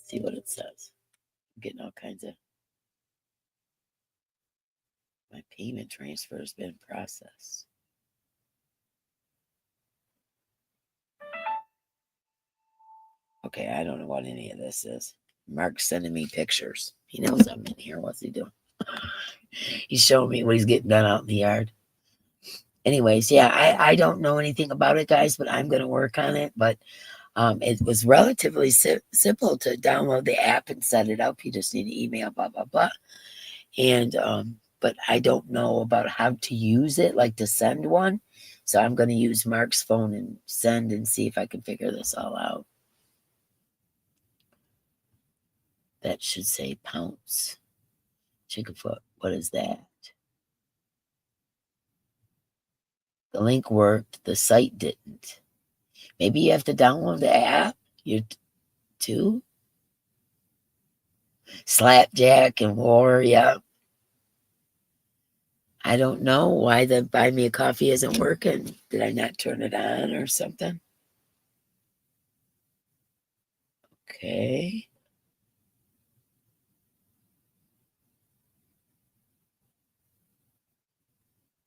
See what it says. I'm getting all kinds of my payment transfer has been processed. Okay, I don't know what any of this is. Mark's sending me pictures. He knows I'm in here. What's he doing? He's showing me what he's getting done out in the yard. Anyways, yeah, I don't know anything about it, guys, but I'm going to work on it. But it was relatively simple to download the app and set it up. You just need an email, blah, blah, blah. And, but I don't know about how to use it, like to send one. So I'm going to use Mark's phone and send and see if I can figure this all out. That should say Pounce. Chickenfoot. What is that? The link worked. The site didn't. Maybe you have to download the app. You too. Slapjack and War. Yeah. I don't know why the buy me a coffee isn't working. Did I not turn it on or something? Okay.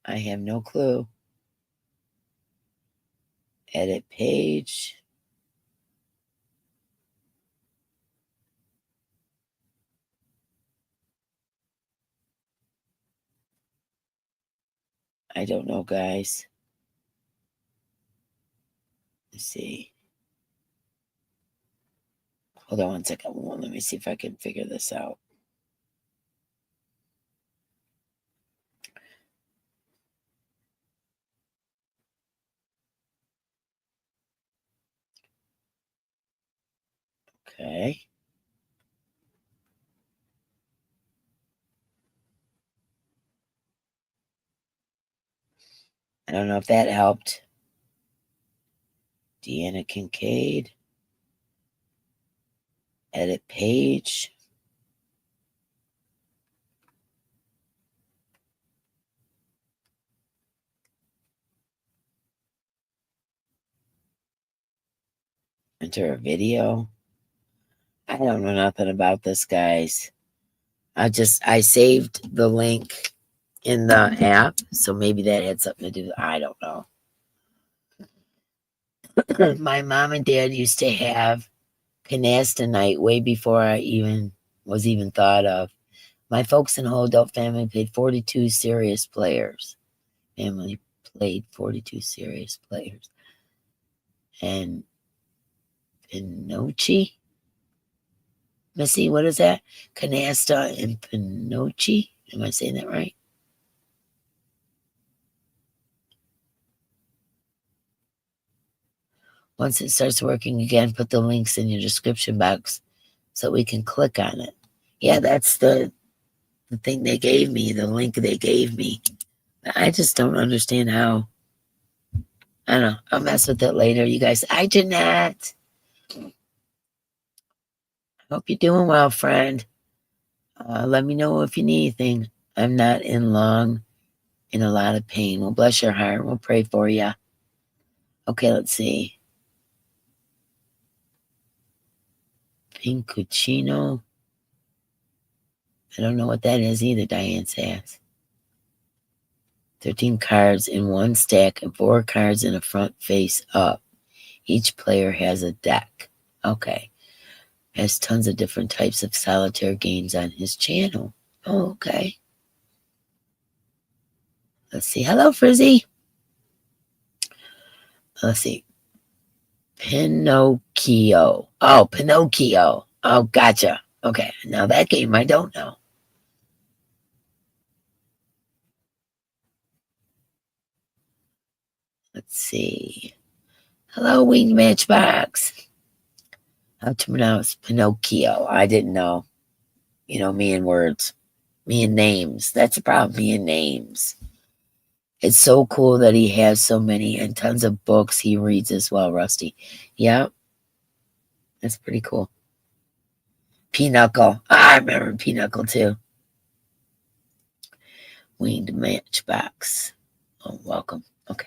I have no clue. Edit page. I don't know, guys. Let's see. Hold on one second. Let me see if I can figure this out. Okay. I don't know if that helped. Deanna Kincaid. Edit page. Enter a video. I don't know nothing about this, guys. I saved the link in the app, so maybe that had something to do with I don't know. My mom and dad used to have canasta night way before I was even thought of. My folks and whole adult family played 42 serious players. Family played 42 serious players. And Pinocchi? Missy, what is that? Canasta and Pinocchi? Am I saying that right? Once it starts working again, put the links in your description box so we can click on it. Yeah, that's the thing they gave me, the link they gave me. I just don't understand how. I don't know. I'll mess with it later. You guys, hi, Jeanette. Hope you're doing well, friend. Let me know if you need anything. I'm not in a lot of pain. Well, bless your heart. We'll pray for you. Okay, let's see. Pincuccino. I don't know what that is either, Diane says. 13 cards in one stack and 4 cards in a front face up. Each player has a deck. Okay. Has tons of different types of solitaire games on his channel. Oh, okay. Let's see. Hello, Frizzy. Let's see. Pinocchio. Oh, Pinocchio. Oh, gotcha. Okay. Now that game I don't know. Let's see. Hello, Winged Matchbox. How to pronounce Pinocchio? I didn't know. You know, me and words. Me and names. That's the problem. Me and names. It's so cool that he has so many and tons of books he reads as well, Rusty. Yeah, that's pretty cool. Pinochle. I remember Pinochle too. Winged Matchbox. Oh, welcome. Okay.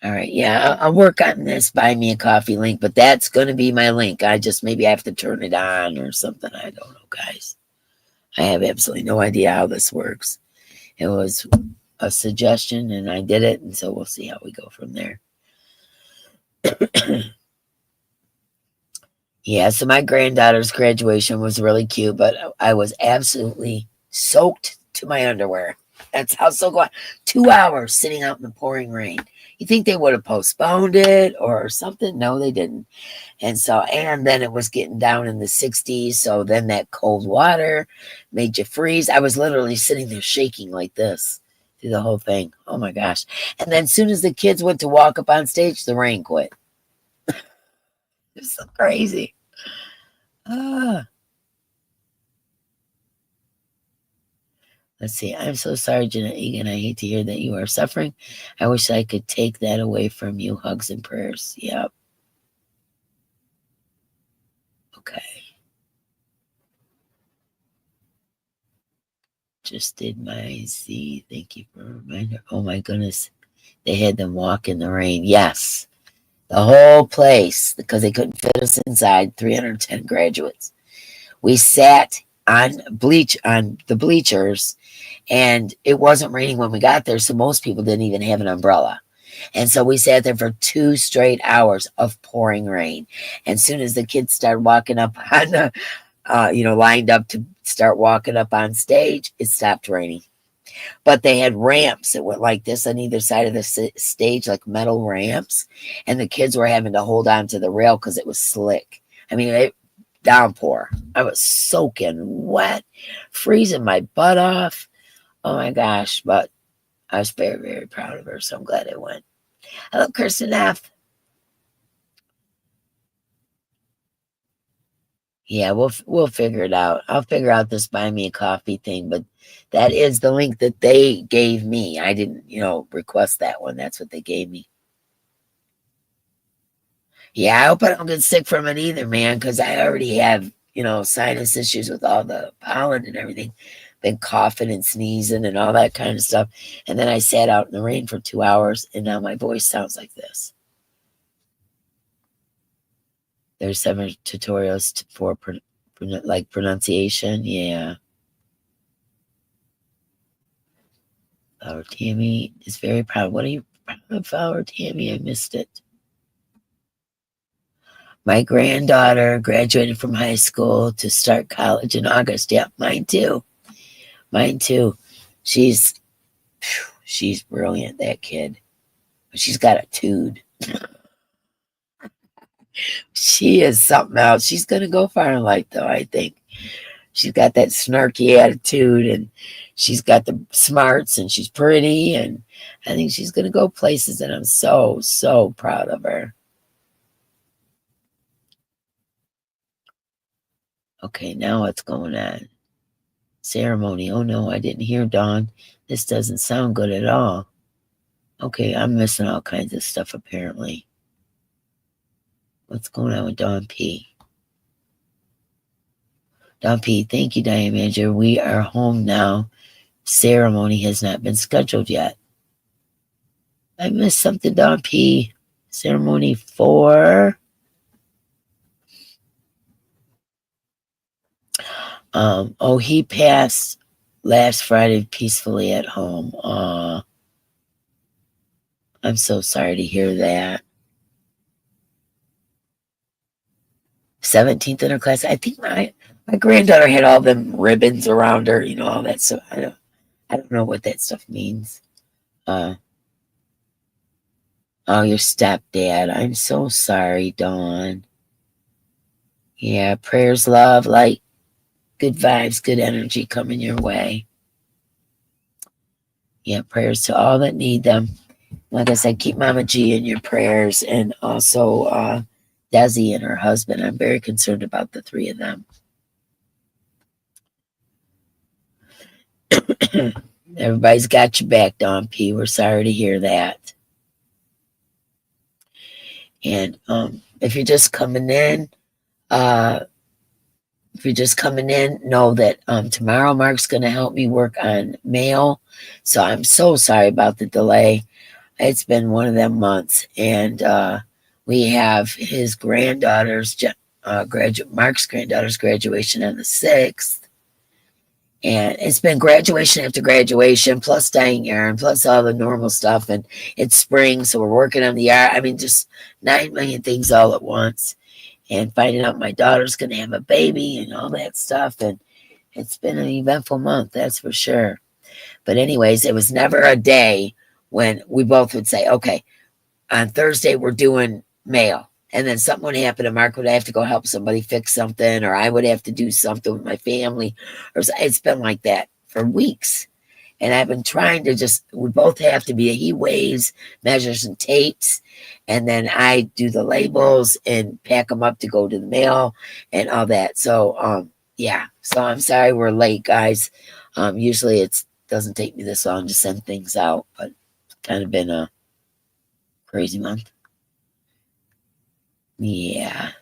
All right. Yeah, I'll work on this buy me a coffee link, but that's going to be my link. Maybe I have to turn it on or something. I don't know, guys. I have absolutely no idea how this works. It was a suggestion and I did it. And so we'll see how we go from there. Yeah, so my granddaughter's graduation was really cute, but I was absolutely soaked to my underwear. That's how so go. 2 hours sitting out in the pouring rain. You think they would have postponed it or something? No, they didn't. And then it was getting down in the 60s. So then that cold water made you freeze. I was literally sitting there shaking like this through the whole thing. Oh my gosh. And then as soon as the kids went to walk up on stage, the rain quit. It's so crazy. Ah. Let's see. I'm so sorry, Jeanette Egan. I hate to hear that you are suffering. I wish I could take that away from you. Hugs and prayers. Yep. Okay. Just did my Z. Thank you for a reminder. Oh my goodness. They had them walk in the rain. Yes. The whole place because they couldn't fit us inside. 310 graduates. We sat on the bleachers and it wasn't raining when we got there. So most people didn't even have an umbrella. And so we sat there for 2 straight hours of pouring rain. And as soon as the kids started walking up on the, lined up to start walking up on stage, it stopped raining. But they had ramps that went like this on either side of the stage, like metal ramps. And the kids were having to hold on to the rail because it was slick. I mean, downpour. I was soaking wet, freezing my butt off. Oh my gosh. But I was very, very proud of her. So I'm glad I went. Hello, Kirsten F. Yeah, we'll figure it out. I'll figure out this buy me a coffee thing, but that is the link that they gave me. I didn't, request that one. That's what they gave me. Yeah, I hope I don't get sick from it either, man, because I already have, sinus issues with all the pollen and everything. Been coughing and sneezing and all that kind of stuff. And then I sat out in the rain for 2 hours, and now my voice sounds like this. There's several tutorials for like pronunciation. Yeah. Flower Tammy is very proud. What are you proud of, Flower Tammy? I missed it. My granddaughter graduated from high school to start college in August. Yep, mine too. Mine too. She's she's brilliant, that kid. She's got a tude. She is something else. She's gonna go far in life, though. I think she's got that snarky attitude, and she's got the smarts, and she's pretty, and I think she's gonna go places. And I'm so proud of her. Okay, now what's going on? Ceremony. Oh no, I didn't hear Dawn. This doesn't sound good at all. Okay, I'm missing all kinds of stuff apparently. What's going on with Dawn P? Dawn P, thank you, Diane Manager. We are home now. Ceremony has not been scheduled yet. I missed something, Dawn P. Ceremony for he passed last Friday peacefully at home. I'm so sorry to hear that. 17th in her class. I think my granddaughter had all them ribbons around her, all that stuff. I don't know what that stuff means. Oh, your stepdad. I'm so sorry, Dawn. Yeah, prayers, love, light, good vibes, good energy coming your way. Yeah, prayers to all that need them. Like I said, keep Mama G in your prayers, and also Desi and her husband. I'm very concerned about the three of them. Everybody's got your back, Dawn P. We're sorry to hear that. And if you're just coming in, know that tomorrow Mark's going to help me work on mail. So I'm so sorry about the delay. It's been one of them months, and we have his granddaughter's Mark's granddaughter's graduation on the 6th. And it's been graduation after graduation, plus dyeing yarn, plus all the normal stuff. And it's spring, so we're working on the yard. I mean, just 9 million things all at once. And finding out my daughter's going to have a baby and all that stuff. And it's been an eventful month, that's for sure. But anyways, it was never a day when we both would say, okay, on Thursday we're doing mail. And then something would happen, and Mark would have to go help somebody fix something, or I would have to do something with my family. It's been like that for weeks. And I've been trying to we both have to be, he weighs, measures, and tapes. And then I do the labels and pack them up to go to the mail and all that. So, yeah. So I'm sorry we're late, guys. Usually it doesn't take me this long to send things out, but it's kind of been a crazy month. Yeah.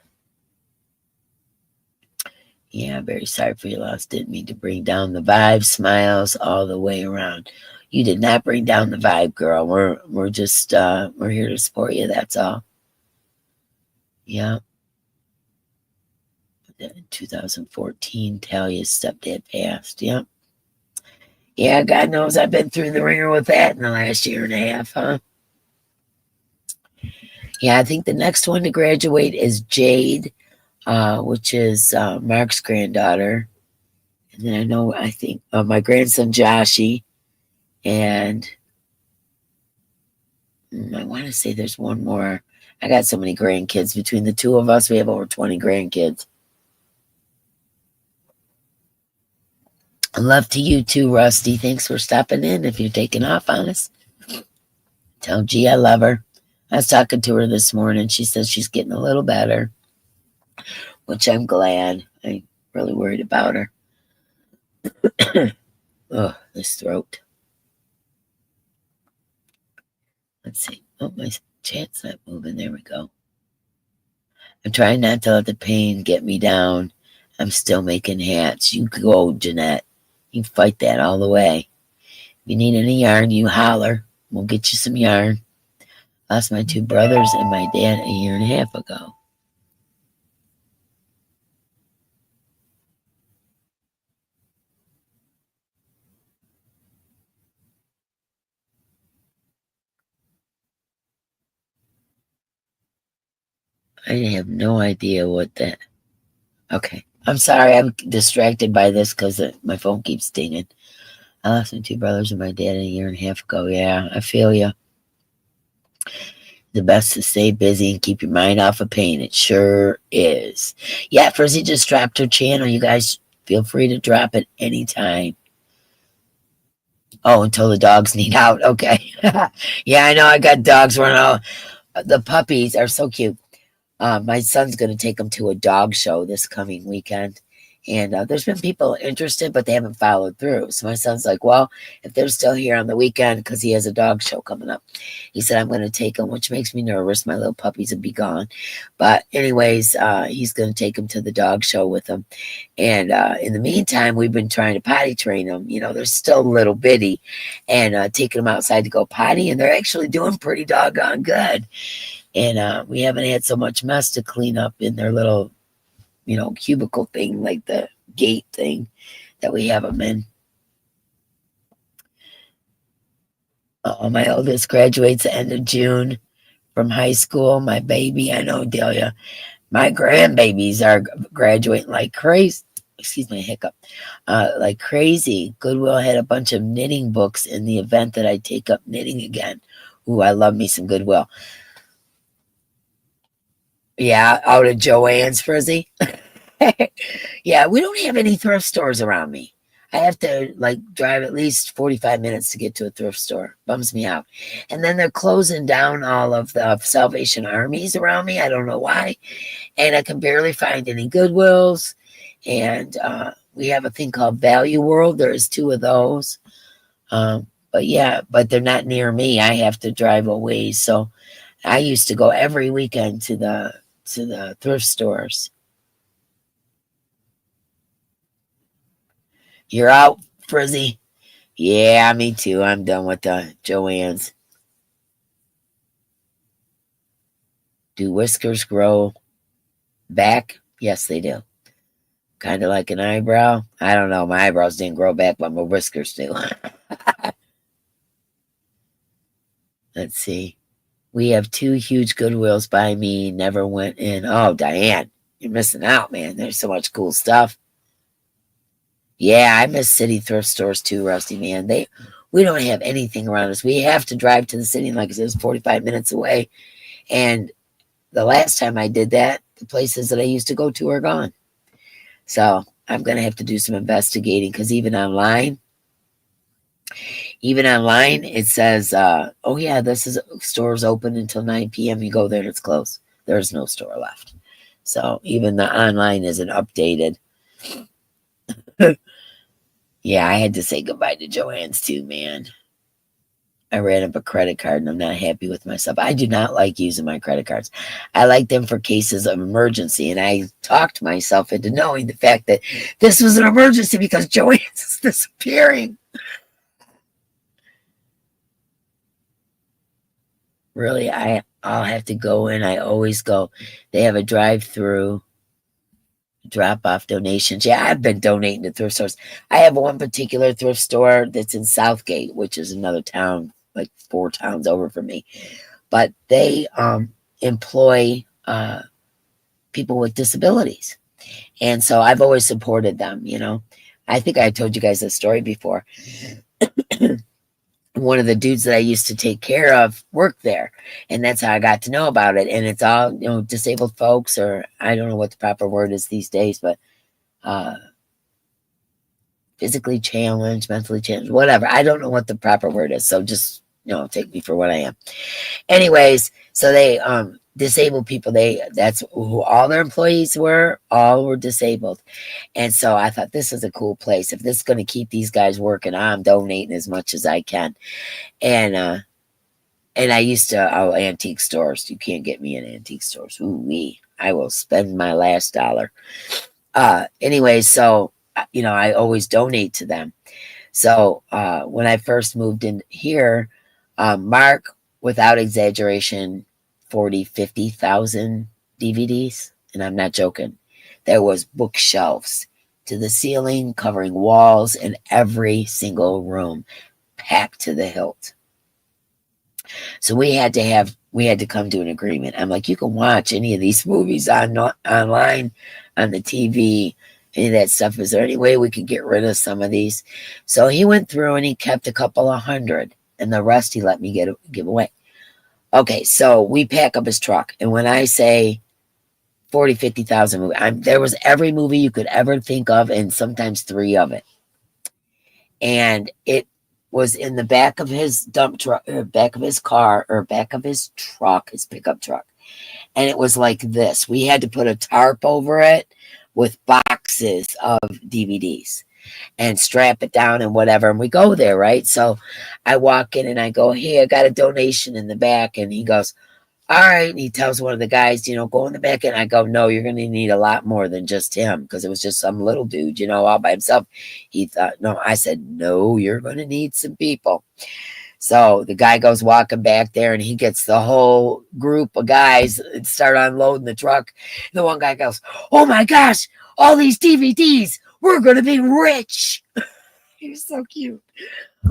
Yeah, very sorry for your loss. Didn't mean to bring down the vibe. Smiles all the way around. You did not bring down the vibe, girl. We're just we're here to support you. That's all. Yeah. In 2014, Talia's stepdad passed. Yep. Yeah, God knows I've been through the ringer with that in the last year and a half, huh? Yeah, I think the next one to graduate is Jade, which is Mark's granddaughter. And then I think my grandson Joshy, and I want to say there's one more. I got so many grandkids. Between the two of us, we have over 20 grandkids. And love to you too, Rusty. Thanks for stopping in if you're taking off on us. Tell G I love her. I was talking to her this morning. She says she's getting a little better, which I'm glad. I'm really worried about her. Oh, this throat. Let's see. Oh, my chat's not moving. There we go. I'm trying not to let the pain get me down. I'm still making hats. You go, Jeanette. You fight that all the way. If you need any yarn, you holler. We'll get you some yarn. Lost my two brothers and my dad a year and a half ago. I have no idea what that. Okay. I'm sorry. I'm distracted by this because my phone keeps dinging. I lost my two brothers and my dad a year and a half ago. Yeah, I feel you. The best to stay busy and keep your mind off of pain. It sure is. Yeah, Frizzy just dropped her channel. You guys feel free to drop it anytime. Oh, until the dogs need out. Okay. Yeah, I know. I got dogs running out. The puppies are so cute. My son's going to take them to a dog show this coming weekend. And there's been people interested, but they haven't followed through. So my son's like, well, if they're still here on the weekend, because he has a dog show coming up, he said, I'm going to take them, which makes me nervous. My little puppies would be gone. But anyways, he's going to take them to the dog show with him. And in the meantime, we've been trying to potty train them. You know, they're still little bitty, and taking them outside to go potty. And they're actually doing pretty doggone good. And we haven't had so much mess to clean up in their little, cubicle thing, like the gate thing that we have them in. My oldest graduates the end of June from high school. My baby, I know, Delia. My grandbabies are graduating like crazy. Excuse me, hiccup. Like crazy. Goodwill had a bunch of knitting books in the event that I take up knitting again. Ooh, I love me some Goodwill. Yeah, out of Joann's, Frizzy. Yeah, we don't have any thrift stores around me. I have to drive at least 45 minutes to get to a thrift store. Bums me out. And then they're closing down all of the Salvation Armies around me. I don't know why. And I can barely find any Goodwills. And we have a thing called Value World. There's two of those. But yeah, but they're not near me. I have to drive a ways. So I used to go every weekend to the thrift stores. You're out, Frizzy. Yeah, me too. I'm done with the Joann's. Do whiskers grow back? Yes, they do. Kind of like an eyebrow. I don't know. My eyebrows didn't grow back, but my whiskers do. Let's see. We have two huge Goodwills by me. Never went in. Oh, Diane, you're missing out, man. There's so much cool stuff. Yeah, I miss city thrift stores too, Rusty, man. We don't have anything around us. We have to drive to the city, and like I said, it's 45 minutes away. And the last time I did that, the places that I used to go to are gone. So I'm going to have to do some investigating because even online, it says, oh, yeah, store's open until 9 p.m. You go there and it's closed. There's no store left. So even the online isn't updated. Yeah, I had to say goodbye to Joann's too, man. I ran up a credit card and I'm not happy with myself. I do not like using my credit cards. I like them for cases of emergency. And I talked myself into knowing the fact that this was an emergency because Joann's is disappearing. Really, I'll have to go in. I always go. They have a drive-through drop-off donations. Yeah, I've been donating to thrift stores. I have one particular thrift store that's in Southgate, which is another town, like 4 towns over from me. But they employ people with disabilities. And so I've always supported them. I think I told you guys this story before. One of the dudes that I used to take care of worked there, and that's how I got to know about it. And it's all disabled folks, or I don't know what the proper word is these days, but physically challenged, mentally challenged, whatever. I don't know what the proper word is, so just take me for what I am. Anyways, so they disabled people. That's who all their employees were. All were disabled. And so I thought this is a cool place. If this is going to keep these guys working, I'm donating as much as I can. And I used to antique stores. You can't get me in antique stores. Ooh wee. I will spend my last dollar. Anyway, so I always donate to them. So when I first moved in here, Mark, without exaggeration, 40, 50,000 DVDs. And I'm not joking. There was bookshelves to the ceiling, covering walls in every single room, packed to the hilt. So we had to come to an agreement. I'm like, you can watch any of these movies online, on the TV, any of that stuff. Is there any way we could get rid of some of these? So he went through and he kept a couple of hundred, and the rest he let me give away. Okay, so we pack up his truck, and when I say 40, 50,000 movies, there was every movie you could ever think of, and sometimes three of it. And it was in the back of his dump truck, or back of his car, or back of his truck, his pickup truck. And it was like this. We had to put a tarp over it with boxes of DVDs and strap it down and whatever. And we go there, right? So I walk in and I go, hey, I got a donation in the back. And he goes, all right. And he tells one of the guys, go in the back. And I go, no, you're going to need a lot more than just him, because it was just some little dude, all by himself. He thought, no, I said, no, you're going to need some people. So the guy goes walking back there and he gets the whole group of guys and start unloading the truck. And the one guy goes, oh my gosh, all these DVDs, we're going to be rich. He was so cute.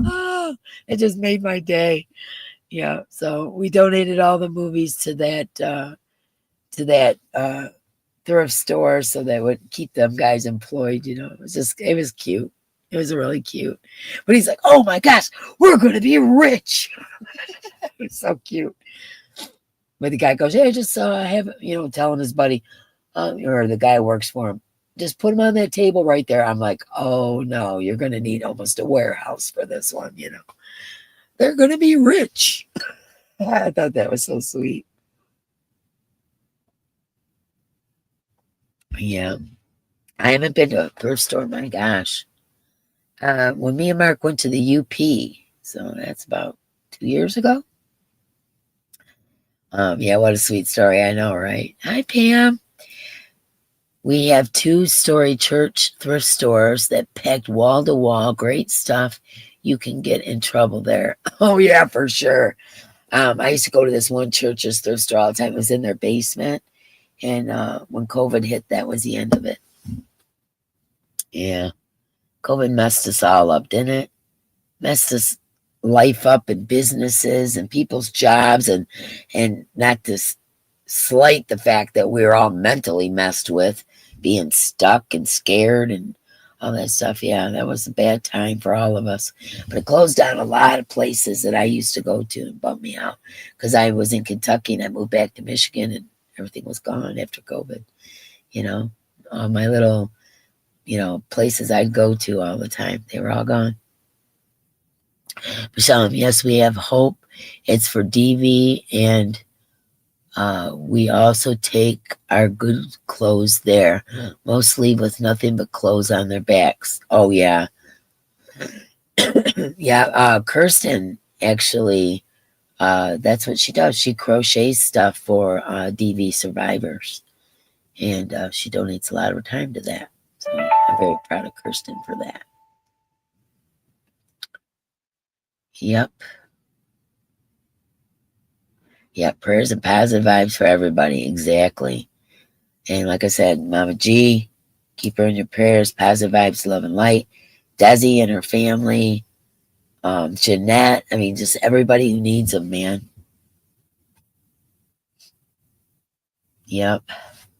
Oh, it just made my day. Yeah. So we donated all the movies to that thrift store so that would keep them guys employed. It was cute. It was really cute. But he's like, oh my gosh, we're going to be rich. It was so cute. But the guy goes, hey, just have, telling his buddy, or the guy who works for him, just put him on that table right there. I'm like, oh no, you're going to need almost a warehouse for this one. They're going to be rich. I thought that was so sweet. Yeah. I haven't been to a thrift store. My gosh. When me and Mark went to the UP, so that's about 2 years ago. Yeah, what a sweet story. I know, right? Hi, Pam. We have 2-story church thrift stores that packed wall to wall. Great stuff. You can get in trouble there. Oh, yeah, for sure. I used to go to this one church's thrift store all the time. It was in their basement. And when COVID hit, that was the end of it. Yeah. COVID messed us all up, didn't it? Messed us life up and businesses and people's jobs, and not to slight the fact that we were all mentally messed with, being stuck and scared and all that stuff. Yeah, that was a bad time for all of us. But it closed down a lot of places that I used to go to and bummed me out, because I was in Kentucky and I moved back to Michigan and everything was gone after COVID. All my little places I'd go to all the time, they were all gone. Michelle, yes, we have Hope. It's for DV, and we also take our good clothes there, mostly with nothing but clothes on their backs. Oh, yeah. Yeah, Kirsten, actually, that's what she does. She crochets stuff for DV survivors, and she donates a lot of her time to that. So I'm very proud of Kirsten for that. Yep. Yep. Prayers and positive vibes for everybody. Exactly. And like I said, Mama G, keep her in your prayers. Positive vibes, love and light. Desi and her family. Jeanette. I mean, just everybody who needs them, man. Yep.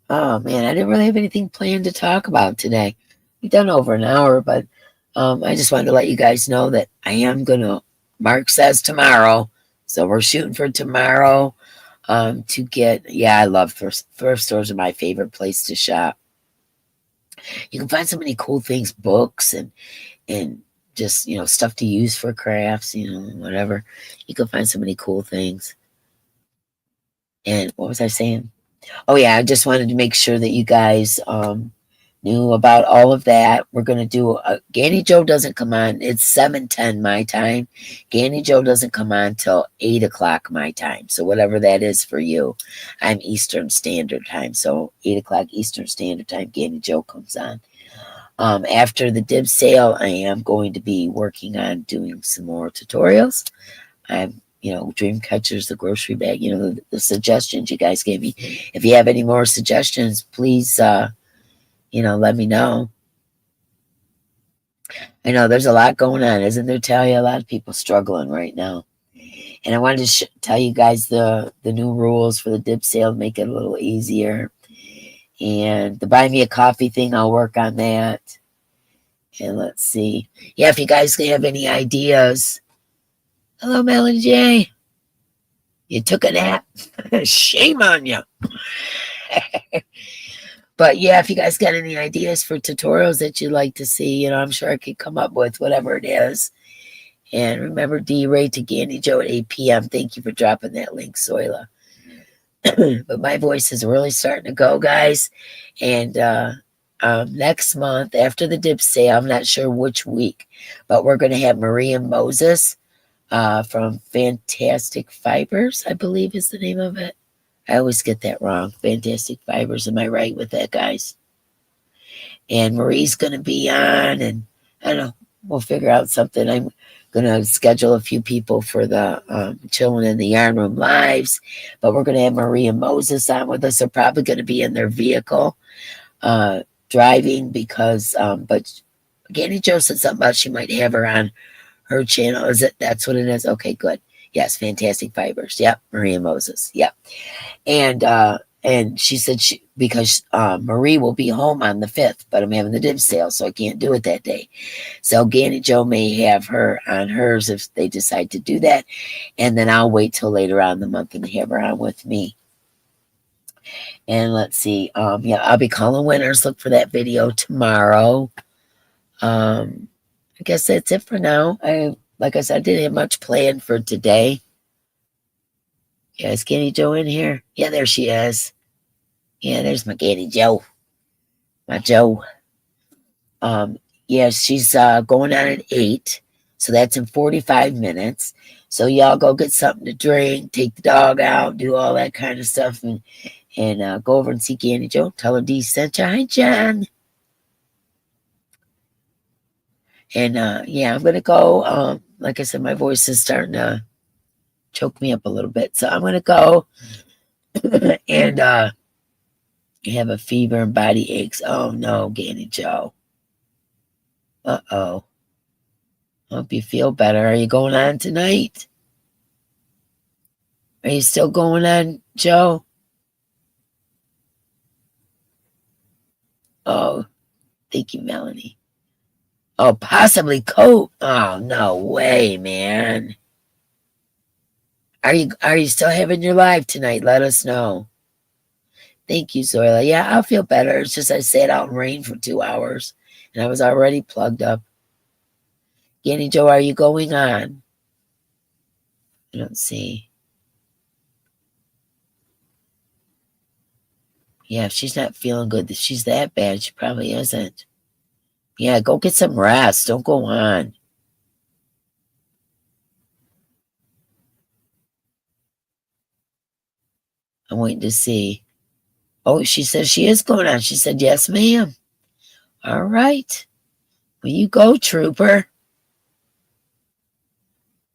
Oh, man, I didn't really have anything planned to talk about today. We've done over an hour, but I just wanted to let you guys know that I am going to, Mark says tomorrow, so we're shooting for tomorrow to get, yeah, I love thrift stores are my favorite place to shop. You can find so many cool things, books and just, stuff to use for crafts, whatever. You can find so many cool things. And what was I saying? Oh yeah, I just wanted to make sure that you guys knew about all of that. We're gonna do Ganny Joe doesn't come on. It's 7:10 my time. Ganny Joe doesn't come on till 8 o'clock my time. So whatever that is for you, I'm Eastern Standard Time. So 8 o'clock Eastern Standard Time, Ganny Joe comes on. After the dib sale, I am going to be working on doing some more tutorials. I'm, dream catchers, the grocery bag, the suggestions you guys gave me. If you have any more suggestions, please, let me know. I know there's a lot going on, isn't there, Talia? A lot of people struggling right now. And I wanted to tell you guys the new rules for the dip sale, make it a little easier. And the buy me a coffee thing, I'll work on that. And let's see. Yeah, if you guys have any ideas. Hello, Melanie J. You took a nap. Shame on you. But yeah, if you guys got any ideas for tutorials that you'd like to see, I'm sure I could come up with whatever it is. And remember, D-Ray to Gandy Joe at 8 p.m. Thank you for dropping that link, Soila. But my voice is really starting to go, guys. And next month, after the dip sale, I'm not sure which week, but we're going to have Maria Moses from Fantastic Fibers, I believe is the name of it. I always get that wrong. Fantastic Fibers. Am I right with that, guys? And Marie's going to be on, and I don't know. We'll figure out something. I'm going to schedule a few people for the Chilling in the Yarn Room Lives, but we're going to have Maria Moses on with us. They're probably going to be in their vehicle driving because, but Gandy Jo said something about she might have her on her channel. That's what it is? Okay, good. Yes, Fantastic Fibers. Yep, Maria Moses. Yep. And she said because Marie will be home on the 5th, but I'm having the dib sale, so I can't do it that day. So Gandy Joe may have her on hers if they decide to do that. And then I'll wait till later on in the month and have her on with me. And let's see. Yeah, I'll be calling winners. Look for that video tomorrow. I guess that's it for now. Like I said, I didn't have much planned for today. Yeah, is Gandy Joe in here? Yeah, there she is. Yeah, there's my Gandy Joe. My Joe. Yeah, she's going on at 8. So that's in 45 minutes. So y'all go get something to drink, take the dog out, do all that kind of stuff, and go over and see Gandy Joe. Tell her D sent you. Hi, John. And yeah, I'm gonna go. Like I said, my voice is starting to choke me up a little bit. So I'm gonna go and have a fever and body aches. Oh no, Gandy Joe. Uh-oh. Hope you feel better. Are you going on tonight? Are you still going on, Joe? Oh, thank you, Melanie. Oh, possibly coat. Oh, no way, man. Are you still having your live tonight? Let us know. Thank you, Zoila. Yeah, I'll feel better. It's just I sat out in rain for 2 hours and I was already plugged up. Ganny Joe, are you going on? I don't see. Yeah, if she's not feeling good, if she's that bad, she probably isn't. Yeah, go get some rest. Don't go on. I'm waiting to see. Oh, she says she is going on. She said, yes, ma'am. All right. Well, you go, trooper.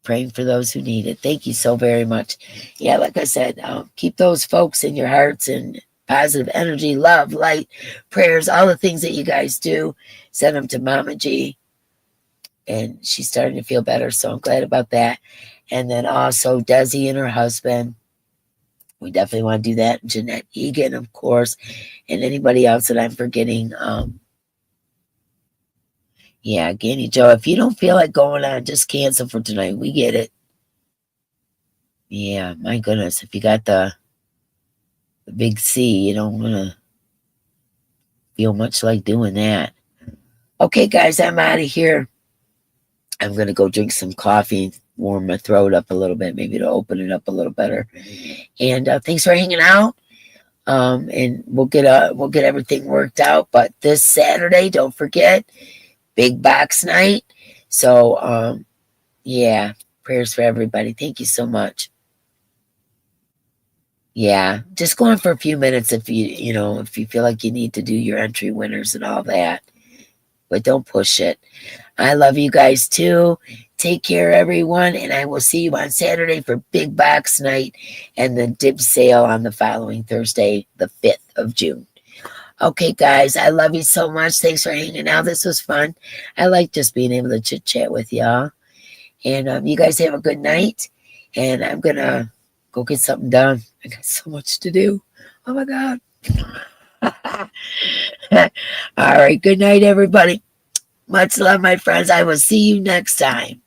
Praying for those who need it. Thank you so very much. Yeah, like I said, keep those folks in your hearts and positive energy, love, light, prayers, all the things that you guys do. Send them to Mama G. And she's starting to feel better, so I'm glad about that. And then also Desi and her husband. We definitely want to do that. Jeanette Egan, of course, and anybody else that I'm forgetting. Yeah, Ganny Joe, if you don't feel like going on, just cancel for tonight. We get it. Yeah, my goodness. If you got the big C, you don't want to feel much like doing that. Okay, guys, I'm out of here. I'm going to go drink some coffee, warm my throat up a little bit, maybe to open it up a little better. And thanks for hanging out. And we'll get everything worked out. But this Saturday, don't forget, big box night. So yeah, prayers for everybody. Thank you so much. Yeah, just go on for a few minutes if if you feel like you need to do your entry winners and all that, but don't push it. I love you guys too. Take care, everyone, and I will see you on Saturday for big box night and the dip sale on the following Thursday, the 5th of June. Okay, guys, I love you so much. Thanks for hanging out. This was fun. I like just being able to chit chat with y'all. And you guys have a good night. And I'm going to go get something done. I got so much to do. Oh, my God. All right. Good night, everybody. Much love, my friends. I will see you next time.